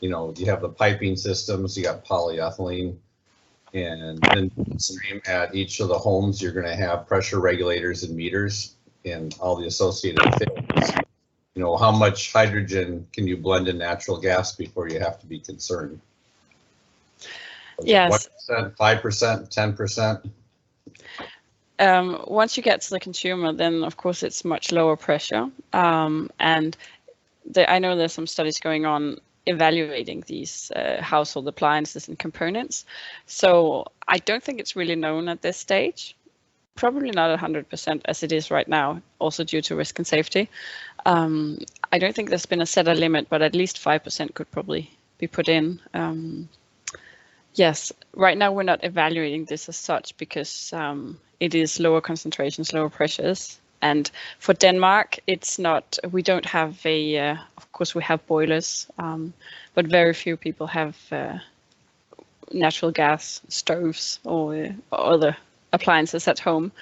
You have the piping systems, you got polyethylene, and then stream at each of the homes, you're going to have pressure regulators and meters and all the associated things. How much hydrogen can you blend in natural gas before you have to be concerned? Yes. 1%, 5%, 10%? Once you get to the consumer, then of course it's much lower pressure. And I know there's some studies going on evaluating these household appliances and components. So I don't think it's really known at this stage. Probably not 100% as it is right now, also due to risk and safety. I don't think there's been a set a limit, but at least 5% could probably be put in. Yes, right now we're not evaluating this as such because it is lower concentrations, lower pressures. And for Denmark, it's not, we don't have of course we have boilers, but very few people have natural gas stoves or other appliances at home.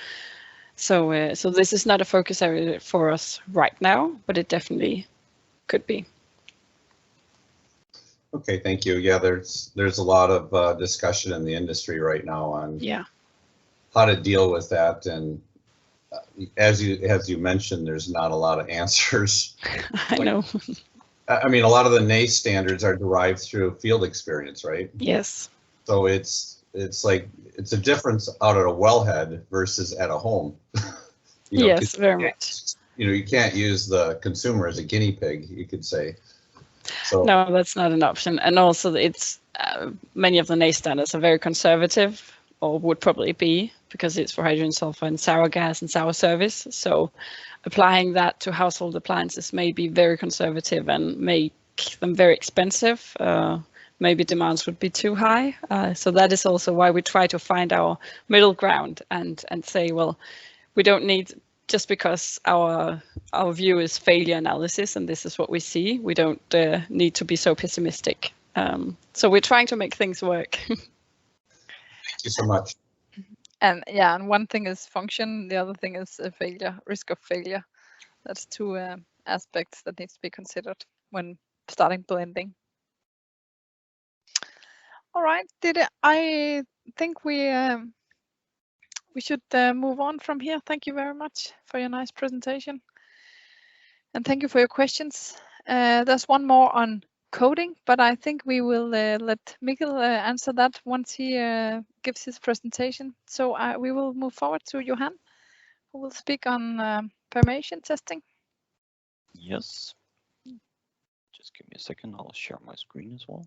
So this is not a focus area for us right now, but it definitely could be. Okay, thank you. Yeah, there's a lot of discussion in the industry right now on how to deal with that, and as you mentioned, there's not a lot of answers. I know. I mean, a lot of the NACE standards are derived through field experience, right? Yes. So it's like it's a difference out at a wellhead versus at a home. Yes, very much. You can't use the consumer as a guinea pig, you could say. So no, that's not an option. And also it's many of the NACE standards are very conservative, or would probably be, because it's for hydrogen, sulfur, and sour gas and sour service. So applying that to household appliances may be very conservative and make them very expensive. Maybe demands would be too high. So that is also why we try to find our middle ground and say, well, we don't need, just because our view is failure analysis and this is what we see, we don't need to be so pessimistic. So we're trying to make things work. Thank you so much. And yeah, and one thing is function, the other thing is failure, risk of failure. That's two aspects that needs to be considered when starting blending. All right, I think we should move on from here. Thank you very much for your nice presentation. And thank you for your questions. There's one more on coding, but I think we will let Mikkel answer that once he gives his presentation. So we will move forward to Johan, who will speak on permeation testing. Yes. give me a second. I'll share my screen as well.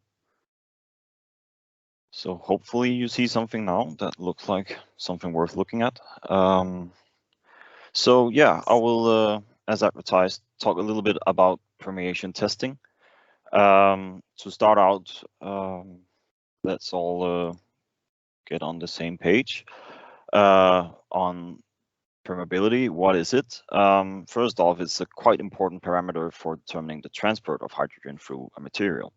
So hopefully you see something now that looks like something worth looking at. So yeah, I will, as advertised, talk a little bit about permeation testing. To start out, let's all get on the same page. On permeability, what is it? First off, it's a quite important parameter for determining the transport of hydrogen through a material.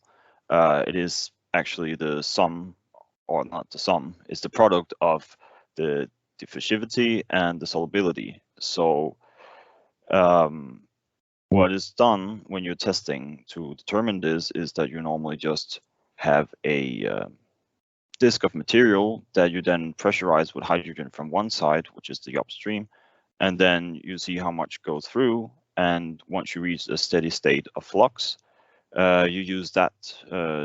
It is actually the sum, or not the sum, it's the product of the diffusivity and the solubility. So what is done when you're testing to determine this is that you normally just have a disk of material that you then pressurize with hydrogen from one side, which is the upstream, and then you see how much goes through. And once you reach a steady state of flux, you use that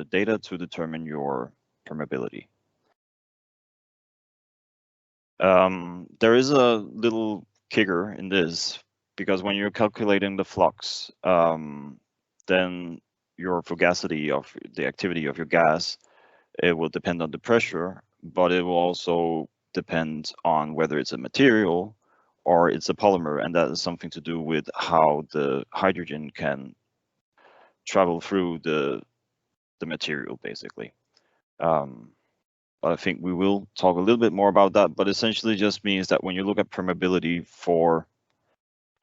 data to determine your permeability. There is a little kicker in this, because when you're calculating the flux, then your fugacity of the activity of your gas, it will depend on the pressure, but it will also depend on whether it's a material or it's a polymer, and that is something to do with how the hydrogen can travel through the material, basically. But I think we will talk a little bit more about that, but essentially just means that when you look at permeability for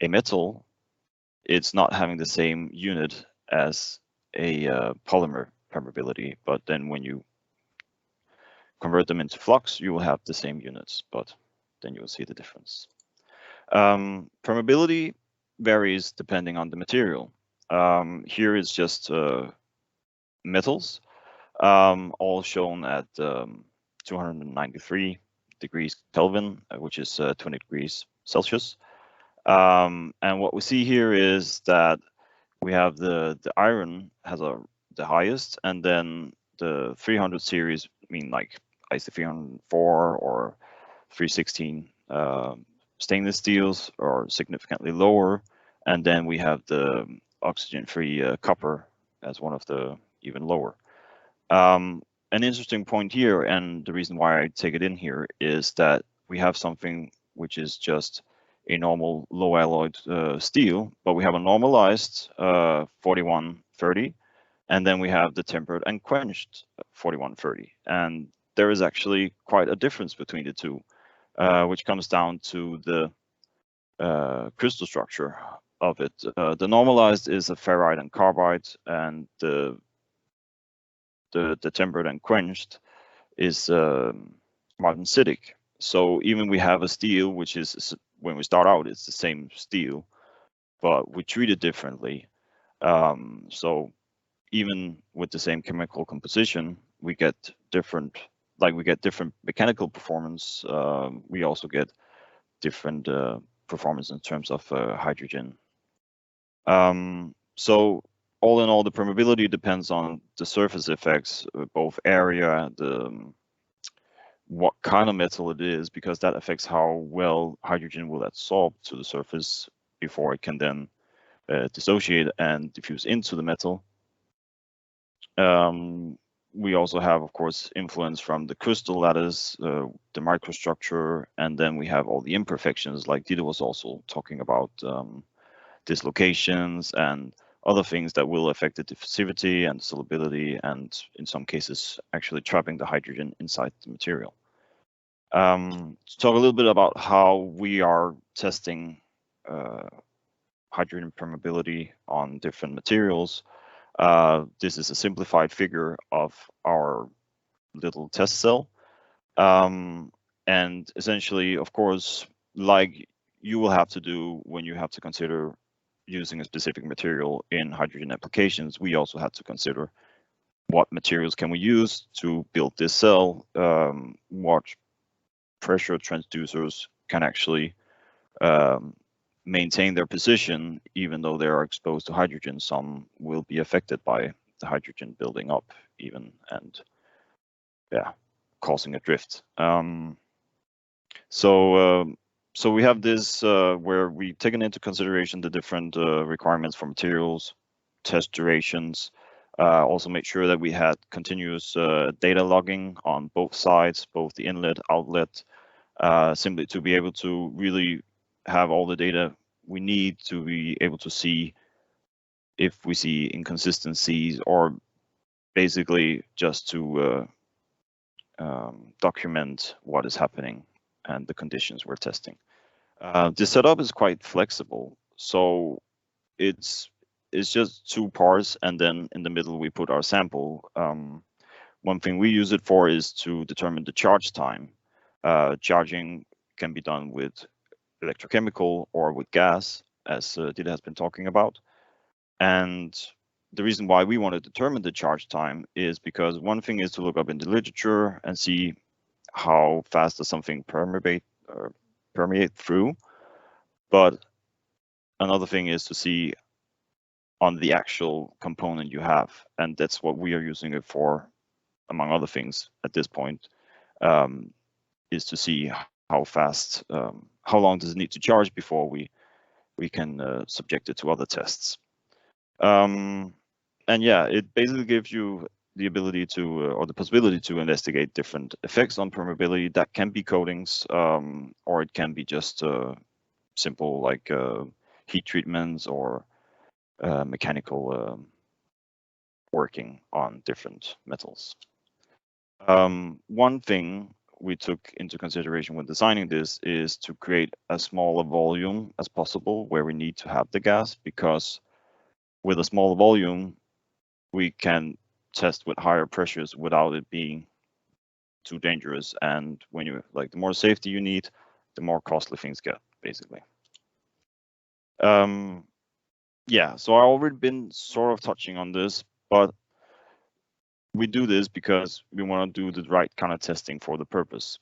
a metal, it's not having the same unit as a polymer permeability, but then when you convert them into flux, you will have the same units, but then you will see the difference. Permeability varies depending on the material. Here is just metals, all shown at 293 degrees Kelvin, which is 20 degrees Celsius. And what we see here is that we have the iron has the highest, and then the 300 series, like IC 304 or 316 stainless steels are significantly lower, and then we have the oxygen-free copper as one of the even lower. An interesting point here, and the reason why I take it in here, is that we have something which is just a normal low alloyed steel, but we have a normalized 4130, and then we have the tempered and quenched 4130. And there is actually quite a difference between the two, which comes down to the crystal structure of it. The normalized is a ferrite and carbide, and the tempered and quenched is martensitic. So even we have a steel, which is, when we start out, it's the same steel, but we treat it differently. So even with the same chemical composition, we get different, mechanical performance. We also get different performance in terms of hydrogen. So all in all, the permeability depends on the surface effects, both area, what kind of metal it is, because that affects how well hydrogen will adsorb to the surface before it can then dissociate and diffuse into the metal. We also have, of course, influence from the crystal lattice, the microstructure, and then we have all the imperfections, like Dieter was also talking about, dislocations and other things that will affect the diffusivity and solubility, and in some cases actually trapping the hydrogen inside the material. To talk a little bit about how we are testing hydrogen permeability on different materials. This is a simplified figure of our little test cell. And essentially, of course, like you will have to do when you have to consider using a specific material in hydrogen applications, we also have to consider what materials can we use to build this cell, what pressure transducers can actually maintain their position even though they are exposed to hydrogen. Some will be affected by the hydrogen building up even, and causing a drift. So we have this where we've taken into consideration the different requirements for materials, test durations. Also make sure that we had continuous data logging on both sides, both the inlet, outlet, simply to be able to really have all the data we need to be able to see if we see inconsistencies, or basically just to document what is happening and the conditions we're testing. The setup is quite flexible, so it's just 2 parts, and then in the middle we put our sample. One thing we use it for is to determine the charge time. Charging can be done with electrochemical or with gas, as Dida has been talking about. And the reason why we want to determine the charge time is because one thing is to look up in the literature and see how fast does something permeate through. But another thing is to see on the actual component you have, and that's what we are using it for, among other things at this point, is to see how fast, how long does it need to charge before we can subject it to other tests. And yeah, it basically gives you the ability to, or the possibility to investigate different effects on permeability. That can be coatings, or it can be just simple like heat treatments or mechanical working on different metals. One thing we took into consideration when designing this is to create as small a volume as possible where we need to have the gas, because with a smaller volume, we can test with higher pressures without it being too dangerous. And when you like, the more safety you need, the more costly things get, basically. Yeah, so I already been sort of touching on this, but we do this because we want to do the right kind of testing for the purpose.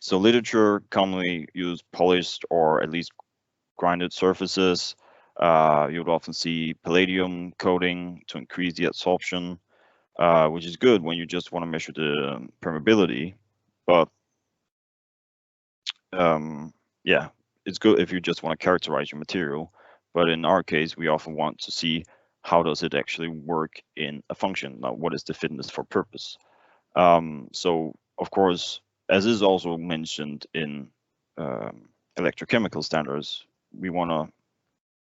So literature commonly use polished or at least grinded surfaces. You would often see palladium coating to increase the absorption, which is good when you just want to measure the permeability. But yeah, it's good if you just want to characterize your material. But in our case, we often want to see how does it actually work in a function. Now, what is the fitness for purpose? So, of course, as is also mentioned in electrochemical standards, we want to,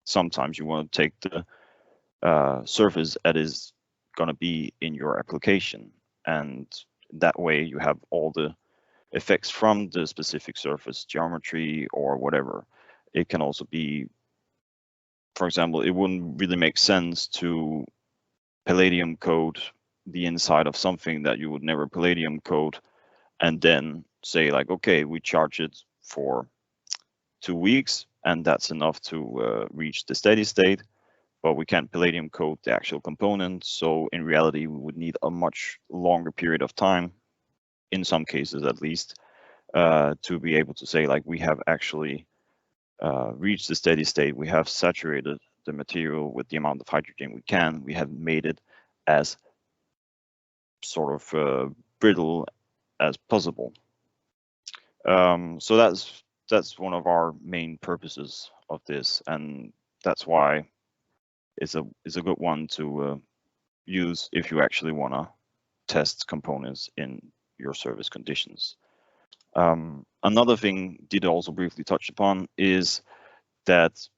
sometimes you want to take the surface that is going to be in your application, and that way you have all the effects from the specific surface geometry or whatever. It can also be, for example, it wouldn't really make sense to palladium coat the inside of something that you would never palladium coat and then say like, okay, we charge it for 2 weeks and that's enough to reach the steady state, but we can't palladium coat the actual component. So in reality, we would need a much longer period of time, in some cases at least, to be able to say like we have actually reached the steady state, we have saturated the material with the amount of hydrogen we can, we have made it as sort of brittle as possible. So that's one of our main purposes of this, and that's why it's a good one to use if you actually want to test components in your service conditions. Another thing Dida also briefly touched upon is that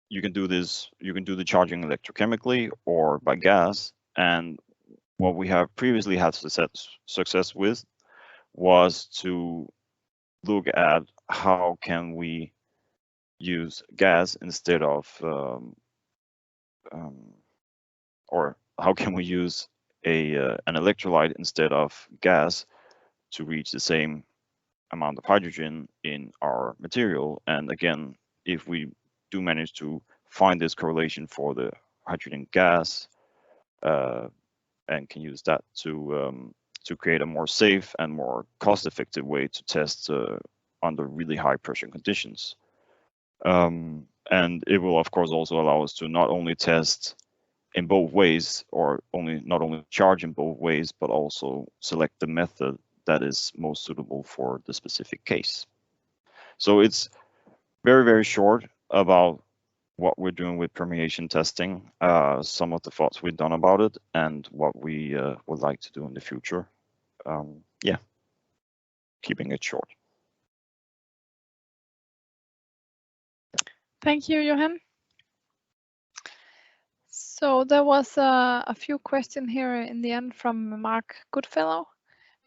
you can do this, you can do the charging electrochemically or by gas. And what we have previously had success with was to look at how can we use gas instead of, or how can we use an electrolyte instead of gas to reach the same amount of hydrogen in our material. And again, if we do manage to find this correlation for the hydrogen gas and can use that to create a more safe and more cost-effective way to test under really high pressure conditions. And it will of course also allow us to not only test in both ways, or not only charge in both ways, but also select the method that is most suitable for the specific case. So it's very, very short about what we're doing with permeation testing, some of the thoughts we've done about it, and what we would like to do in the future. Yeah, keeping it short. Thank you, Johan. So there was a few questions here in the end from Mark Goodfellow.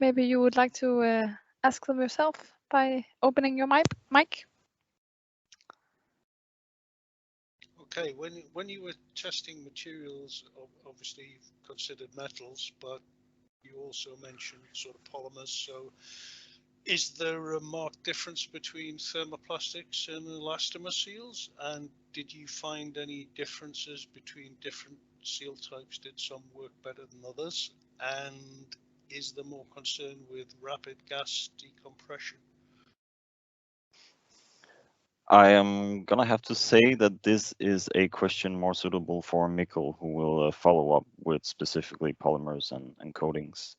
Maybe you would like to ask them yourself by opening your mic. Okay, when you were testing materials, obviously you've considered metals, but you also mentioned sort of polymers. So is there a marked difference between thermoplastics and elastomer seals? And did you find any differences between different seal types? Did some work better than others? And is there more concern with rapid gas decompression? I am gonna have to say that this is a question more suitable for Mikkel, who will follow up with specifically polymers and coatings.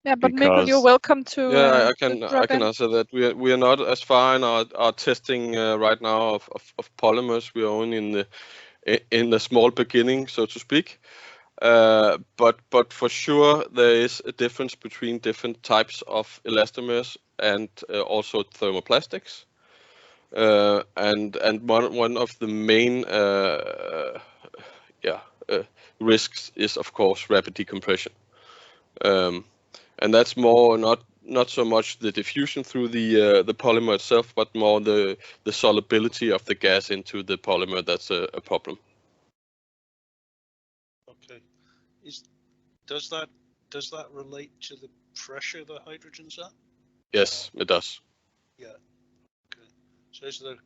Yeah, but Mikkel, you're welcome to. Yeah, to I can answer that. We are not as far in our testing right now of polymers. We are only in the small beginning, so to speak. But for sure there is a difference between different types of elastomers and also thermoplastics. And one of the main risks is of course rapid decompression. And that's more not so much the diffusion through the polymer itself, but more the solubility of the gas into the polymer that's a problem. Okay. Does that relate to the pressure the hydrogen's at? Yes, it does. Yeah. Okay. So is there a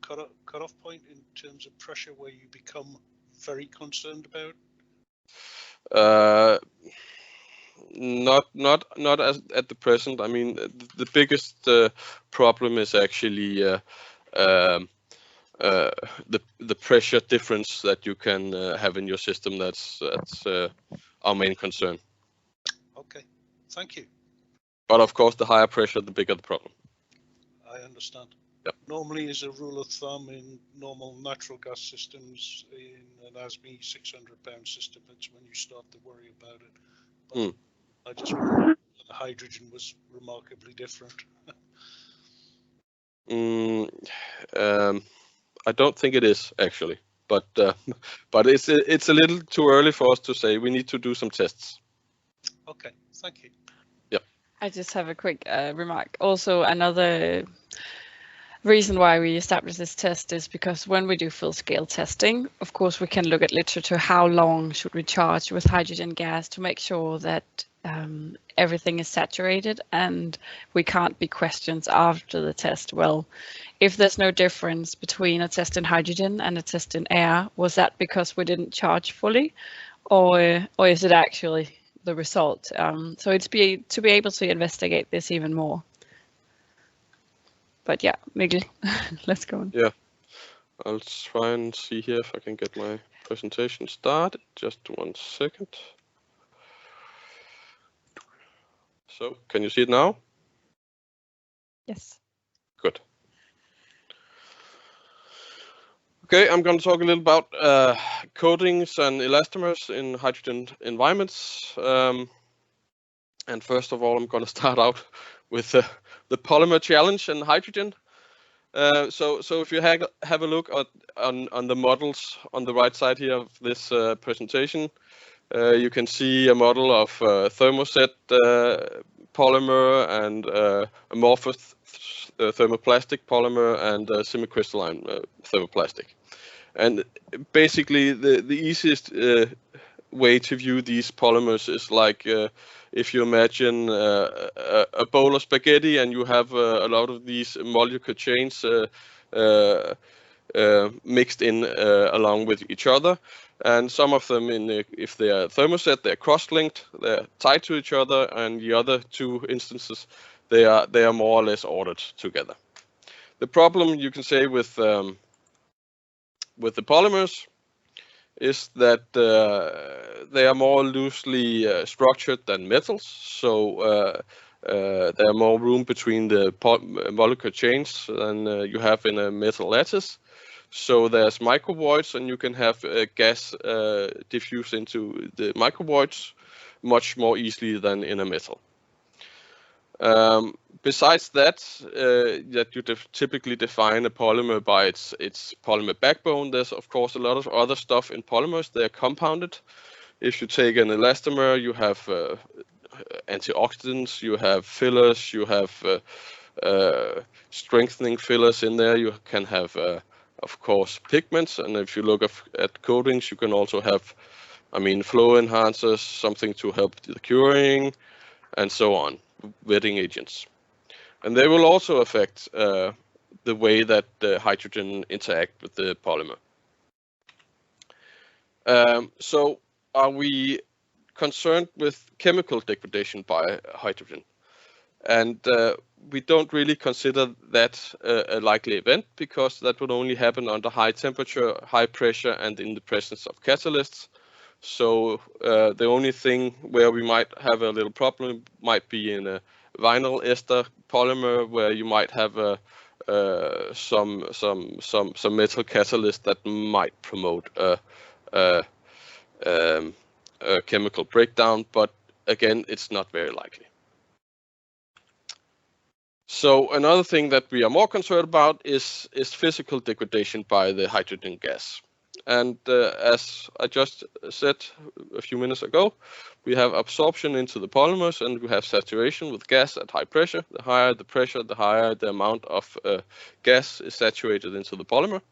cutoff point in terms of pressure where you become very concerned about? Not as at the present. I mean, the biggest problem is actually the pressure difference that you can have in your system. That's our main concern. Okay, thank you. But of course, the higher pressure, the bigger the problem. I understand. Yep. Normally, as a rule of thumb, in normal natural gas systems, in an ASME 600-pound system, it's when you start to worry about it. But I just wondered if the hydrogen was remarkably different. I don't think it is actually, but it's a little too early for us to say. We need to do some tests. Okay, thank you. Yep. I just have a quick remark. Also, another reason why we established this test is because when we do full-scale testing, of course, we can look at literature. How long should we charge with hydrogen gas to make sure that everything is saturated, and we can't be questions after the test. Well, if there's no difference between a test in hydrogen and a test in air, was that because we didn't charge fully, or is it actually the result? So it's to be able to investigate this even more. But yeah, Mikkel, let's go on. Yeah, I'll try and see here if I can get my presentation started. Just 1 second. So, can you see it now? Yes. Good. Okay, I'm going to talk a little about coatings and elastomers in hydrogen environments. And first of all, I'm going to start out with the polymer challenge in hydrogen. So if you have a look on the models on the right side here of this presentation, you can see a model of thermoset polymer and amorphous thermoplastic polymer and semi-crystalline thermoplastic. And basically, the easiest way to view these polymers is like if you imagine a bowl of spaghetti and you have a lot of these molecular chains mixed in along with each other, and some of them, if they are thermoset, they're cross-linked, they're tied to each other, and the other two instances, they are more or less ordered together. The problem, you can say, with the polymers is that they are more loosely structured than metals, so there are more room between the molecular chains than you have in a metal lattice. So there's microvoids, and you can have gas diffuse into the microvoids much more easily than in a metal. Besides that, that you typically define a polymer by its polymer backbone. There's of course a lot of other stuff in polymers. They're compounded. If you take an elastomer, you have antioxidants, you have fillers, you have strengthening fillers in there. You can have, of course, pigments. And if you look at coatings, you can also have, flow enhancers, something to help the curing, and so on, wetting agents. And they will also affect the way that the hydrogen interact with the polymer. So are we concerned with chemical degradation by hydrogen? And we don't really consider that a likely event, because that would only happen under high temperature, high pressure, and in the presence of catalysts. So the only thing where we might have a little problem might be in a vinyl ester polymer, where you might have some metal catalyst that might promote a chemical breakdown, but again, it's not very likely. So another thing that we are more concerned about is physical degradation by the hydrogen gas. And as I just said a few minutes ago, we have absorption into the polymers, and we have saturation with gas at high pressure. The higher the pressure, the higher the amount of gas is saturated into the polymer.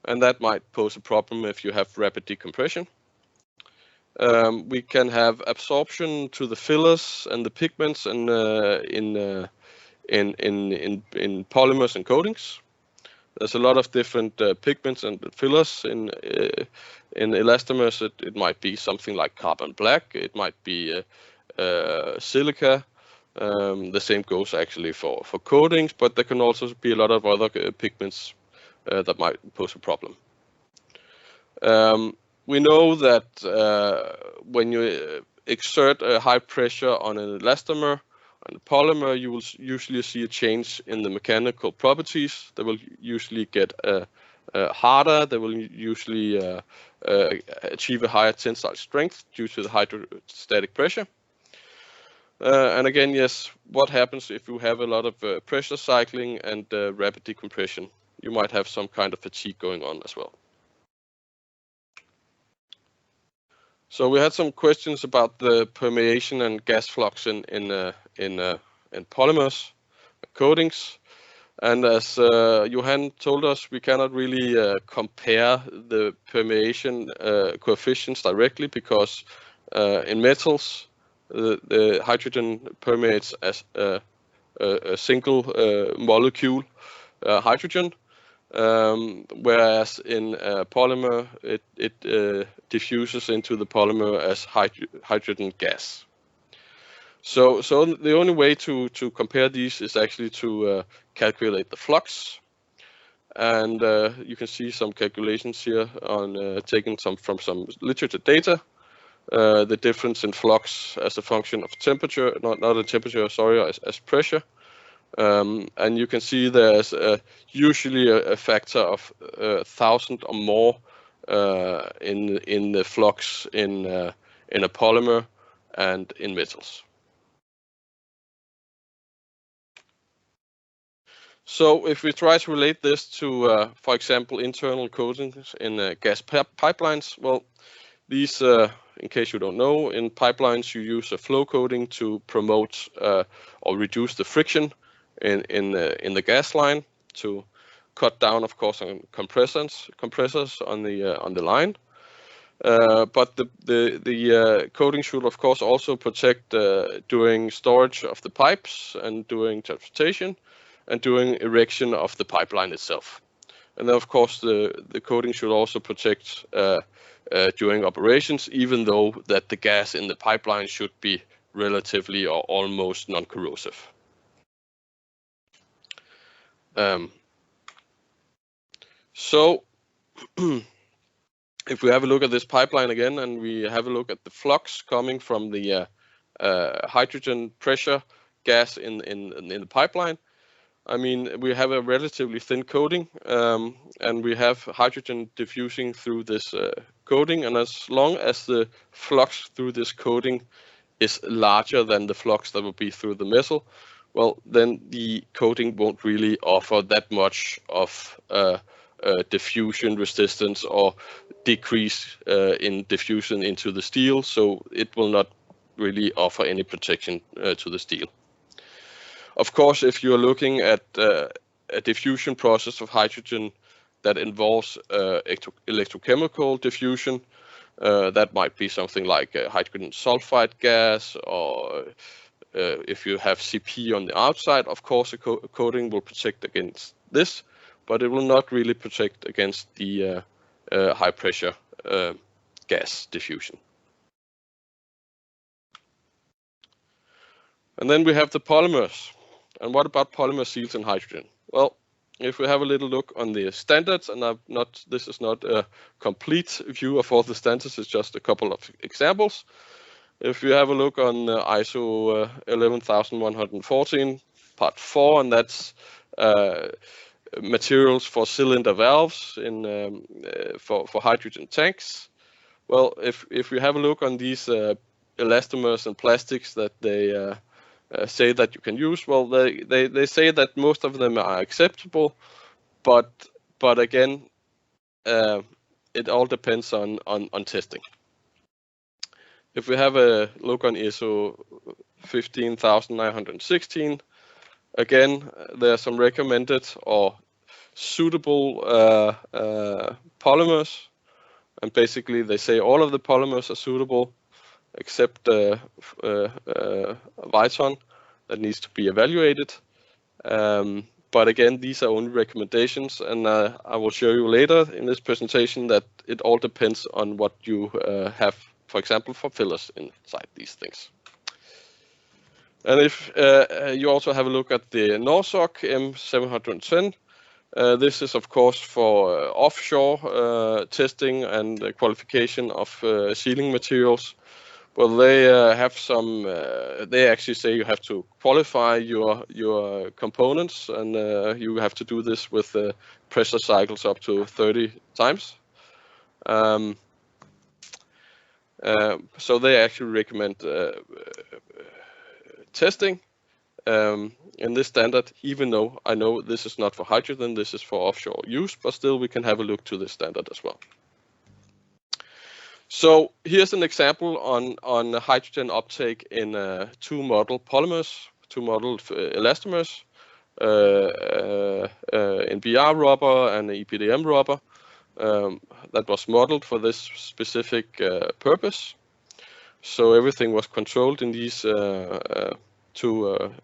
And that might pose a problem if you have rapid decompression. We can have absorption to the fillers and the pigments and in polymers and coatings. There's a lot of different pigments and fillers in elastomers. It might be something like carbon black. It might be silica. The same goes actually for coatings, but there can also be a lot of other pigments that might pose a problem. We know that when you exert a high pressure on an elastomer, on a polymer, you will usually see a change in the mechanical properties. They will usually get harder. They will usually achieve a higher tensile strength due to the hydrostatic pressure. And again, yes, what happens if you have a lot of pressure cycling and rapid decompression? You might have some kind of fatigue going on as well. So we had some questions about the permeation and gas flux in polymers, coatings, and as Johan told us, we cannot really compare the permeation coefficients directly, because in metals the hydrogen permeates as a single molecule hydrogen. Whereas in polymer, it diffuses into the polymer as hydrogen gas. So the only way to compare these is actually to calculate the flux, and you can see some calculations here on taken from some literature data. The difference in flux as a function of temperature, not a temperature, sorry, as pressure. And you can see there's usually a factor of 1,000 or more in the flux in a polymer and in metals. So if we try to relate this to, for example, internal coatings in gas pipelines, well, these, in case you don't know, in pipelines you use a flow coating to promote or reduce the friction in the gas line, to cut down, of course, on compressors on the line. But the coating should, of course, also protect during storage of the pipes and during transportation and during erection of the pipeline itself. And then, of course, the coating should also protect during operations, even though that the gas in the pipeline should be relatively or almost non-corrosive. So if we have a look at this pipeline again, and we have a look at the flux coming from the hydrogen pressure gas in the pipeline, I mean, we have a relatively thin coating, and we have hydrogen diffusing through this coating, and as long as the flux through this coating is larger than the flux that will be through the metal, well, then the coating won't really offer that much of diffusion resistance or decrease in diffusion into the steel, so it will not really offer any protection to the steel. Of course, if you're looking at a diffusion process of hydrogen that involves electrochemical diffusion, that might be something like hydrogen sulfide gas, or if you have CP on the outside, of course, a coating will protect against this, but it will not really protect against the high pressure gas diffusion. And then we have the polymers. And what about polymer seals in hydrogen? Well, if we have a little look on the standards, and this is not a complete view of all the standards, it's just a couple of examples. If you have a look on ISO 11114, part 4, and that's materials for cylinder valves for hydrogen tanks. Well, if we have a look on these elastomers and plastics that they say that you can use, well, they say that most of them are acceptable, but again, it all depends on testing. If we have a look on ISO 15916, again, there are some recommended or suitable polymers, and basically they say all of the polymers are suitable except Viton that needs to be evaluated. But again, these are only recommendations, and I will show you later in this presentation that it all depends on what you have, for example, for fillers inside these things. And if you also have a look at the NORSOC M710, this is of course for offshore testing and qualification of sealing materials. Well, they have some. They actually say you have to qualify your components, and you have to do this with pressure cycles up to 30 times. So they actually recommend testing in this standard, even though I know this is not for hydrogen, this is for offshore use, but still we can have a look to this standard as well. So here's an example on hydrogen uptake in two model polymers, two model elastomers, in BR rubber and EPDM rubber, that was modeled for this specific purpose. So everything was controlled in these two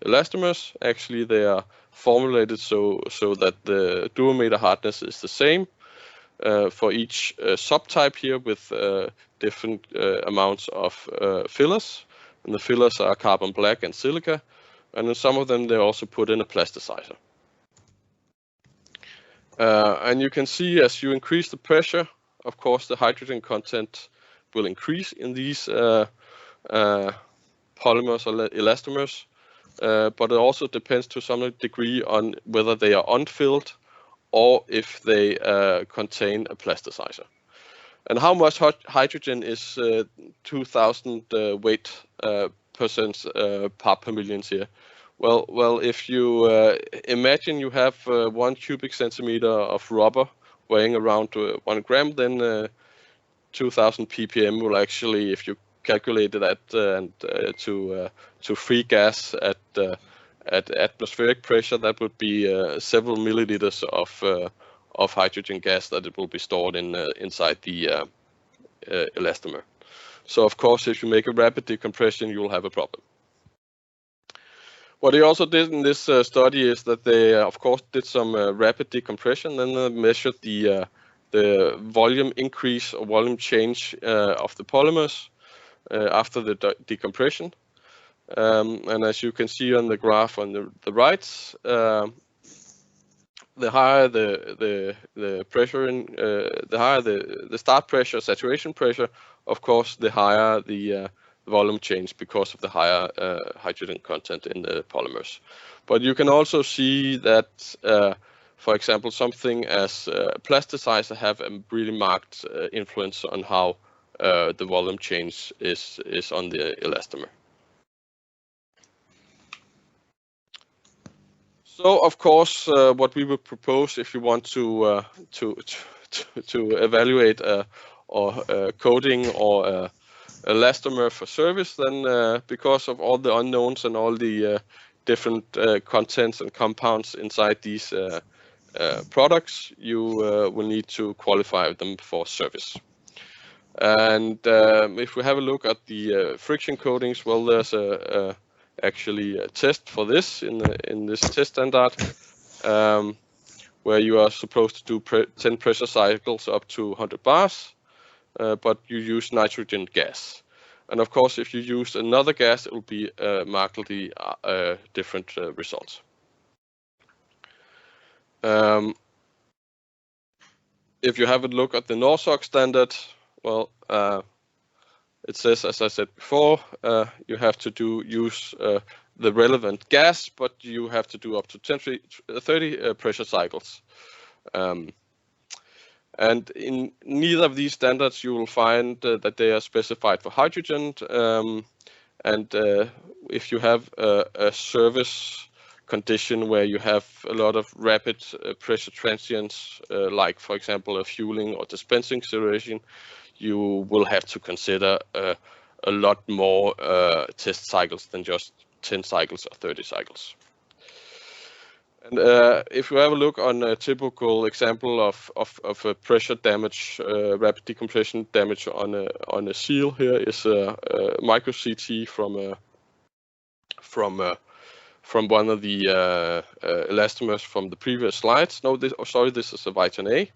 elastomers. Actually, they are formulated so that the durometer hardness is the same for each subtype here, with different amounts of fillers. And the fillers are carbon black and silica. And in some of them, they also put in a plasticizer. And you can see as you increase the pressure, of course, the hydrogen content will increase in these polymers or elastomers. But it also depends to some degree on whether they are unfilled or if they contain a plasticizer. And how much hydrogen is 2000 weight percent part per million here? Well, if you imagine you have 1 cubic centimeter of rubber weighing around 1 gram, then 2000 ppm will actually, if you calculate that to free gas at atmospheric pressure, that would be several milliliters of hydrogen gas that it will be stored inside the elastomer. So of course, if you make a rapid decompression, you will have a problem. What they also did in this study is that they, of course, did some rapid decompression and measured the volume increase or volume change of the polymers after the decompression. And as you can see on the graph on the right, the higher the pressure the higher the start pressure, saturation pressure, of course, the higher the volume change because of the higher hydrogen content in the polymers. But you can also see that, for example, something as plasticizer have a really marked influence on how the volume change is on the elastomer. So, of course, what we would propose, if you want to evaluate coating or elastomer for service, then because of all the unknowns and all the different contents and compounds inside these products, you will need to qualify them for service. And if we have a look at the friction coatings, well, there's actually a test for this in this test standard, where you are supposed to do 10 pressure cycles up to 100 bars, but you use nitrogen gas. And of course, if you use another gas, it will be markedly different results. If you have a look at the NORSOC standard, well, it says, as I said before, you have to use the relevant gas, but you have to do up to 30 pressure cycles. And in neither of these standards, you will find that they are specified for hydrogen. And if you have a service condition where you have a lot of rapid pressure transients, like, for example, a fueling or dispensing situation, you will have to consider a lot more test cycles than just 10 cycles or 30 cycles. And if you have a look on a typical example of a pressure damage, rapid decompression damage on a seal, here is a micro CT from one of the elastomers from the previous slides. No, this is a Viton A.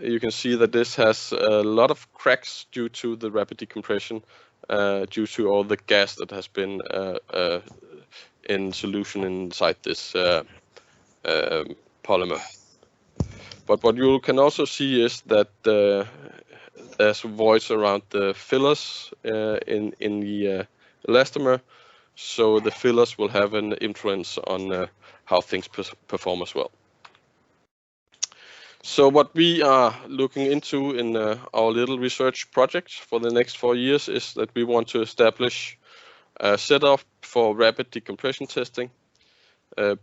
You can see that this has a lot of cracks due to the rapid decompression, due to all the gas that has been in solution inside this polymer. But what you can also see is that there's voids around the fillers in the elastomer, so the fillers will have an influence on how things perform as well. So what we are looking into in our little research project for the next 4 years is that we want to establish a setup for rapid decompression testing,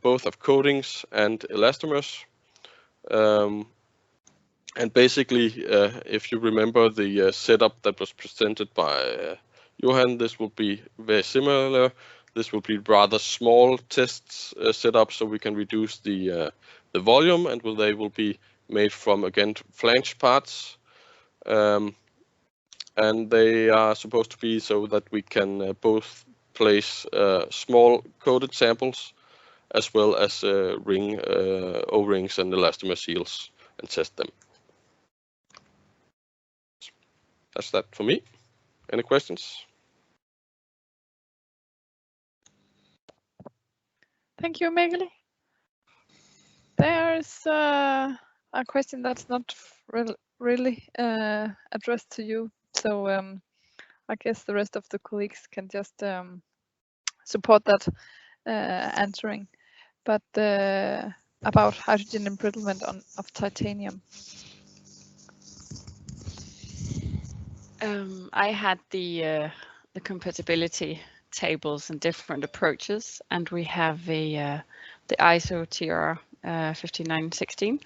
both of coatings and elastomers. And basically, if you remember the setup that was presented by Johan, this will be very similar. This will be rather small tests set up so we can reduce the volume, and they will be made from, again, flange parts. And they are supposed to be so that we can both place small coated samples as well as ring O-rings and elastomer seals and test them. That's that for me. Any questions? Thank you, Mikkel. There's a question that's not really addressed to you, so I guess the rest of the colleagues can just support that answering. But about hydrogen embrittlement of titanium. I had the compatibility tables and different approaches, and we have the ISO TR 5916.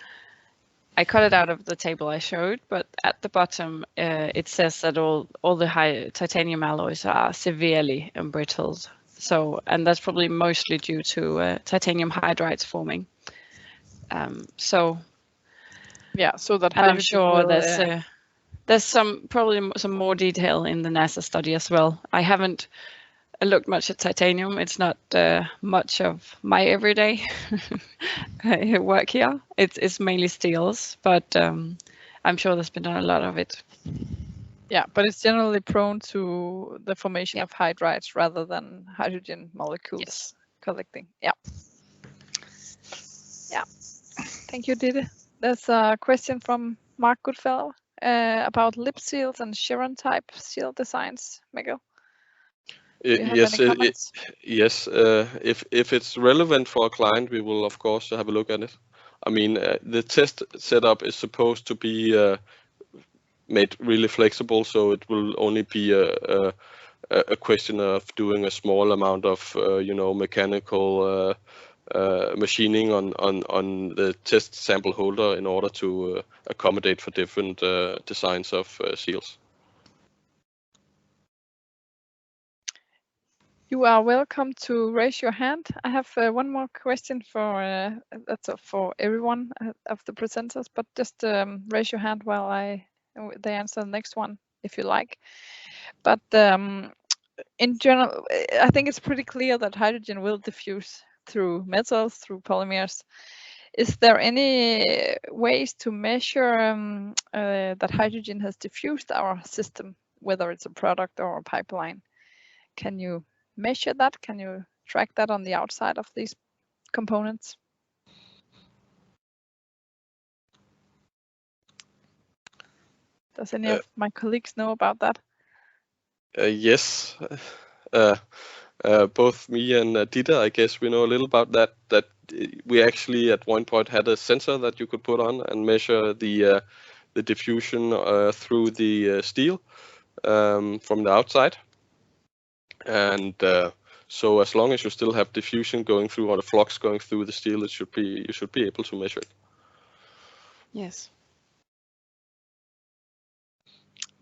I cut it out of the table I showed, but at the bottom it says that all the high titanium alloys are severely embrittled. So, and that's probably mostly due to titanium hydrides forming. So yeah, so that I'm sure there's probably some more detail in the NASA study as well. I haven't looked much at titanium. It's not much of my everyday work here. It's mainly steels, but I'm sure there's been done a lot of it. Yeah, but it's generally prone to the formation of hydrides rather than hydrogen molecules collecting. Yeah. Yeah. Thank you, Ditte. There's a question from Mark Goodfellow. about lip seals and Chiron type seal designs, Mikkel? Do you have Yes, any comments? yes. If it's relevant for a client, we will of course have a look at it. I mean, the test setup is supposed to be made really flexible, so it will only be a question of doing a small amount of mechanical machining on the test sample holder in order to accommodate for different designs of seals. You are welcome to raise your hand. I have one more question that's for everyone of the presenters, but just raise your hand while they answer the next one if you like. But in general, I think it's pretty clear that hydrogen will diffuse through metals, through polymers. Is there any ways to measure that hydrogen has diffused our system, whether it's a product or a pipeline? Can you measure that? Can you track that on the outside of these components? Does any of my colleagues know about that? Yes. Both me and Dieter, I guess we know a little about that. That we actually at one point had a sensor that you could put on and measure the diffusion through the steel from the outside. And so as long as you still have diffusion going through or the flux going through the steel, you should be able to measure it. Yes.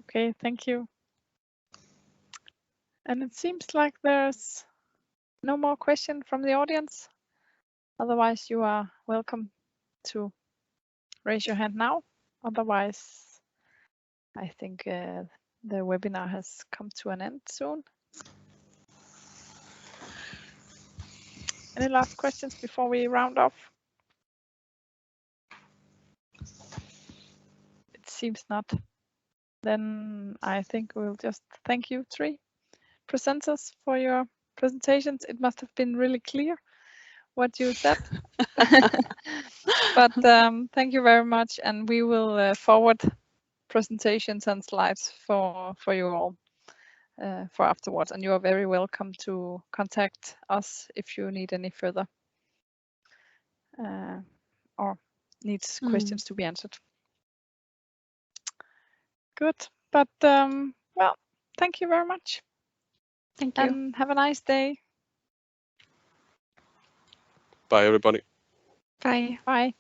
Okay, thank you. And it seems like there's no more question from the audience. Otherwise, you are welcome to raise your hand now. Otherwise, I think the webinar has come to an end soon. Any last questions before we round off? It seems not. Then I think we'll just thank you three presenters for your presentations. It must have been really clear what you said. But thank you very much, and we will forward presentations and slides for you all for afterwards. And you are very welcome to contact us if you need any further or needs questions to be answered. Good, but well, thank you very much. Thank you. And have a nice day. Bye, everybody. Bye. Bye.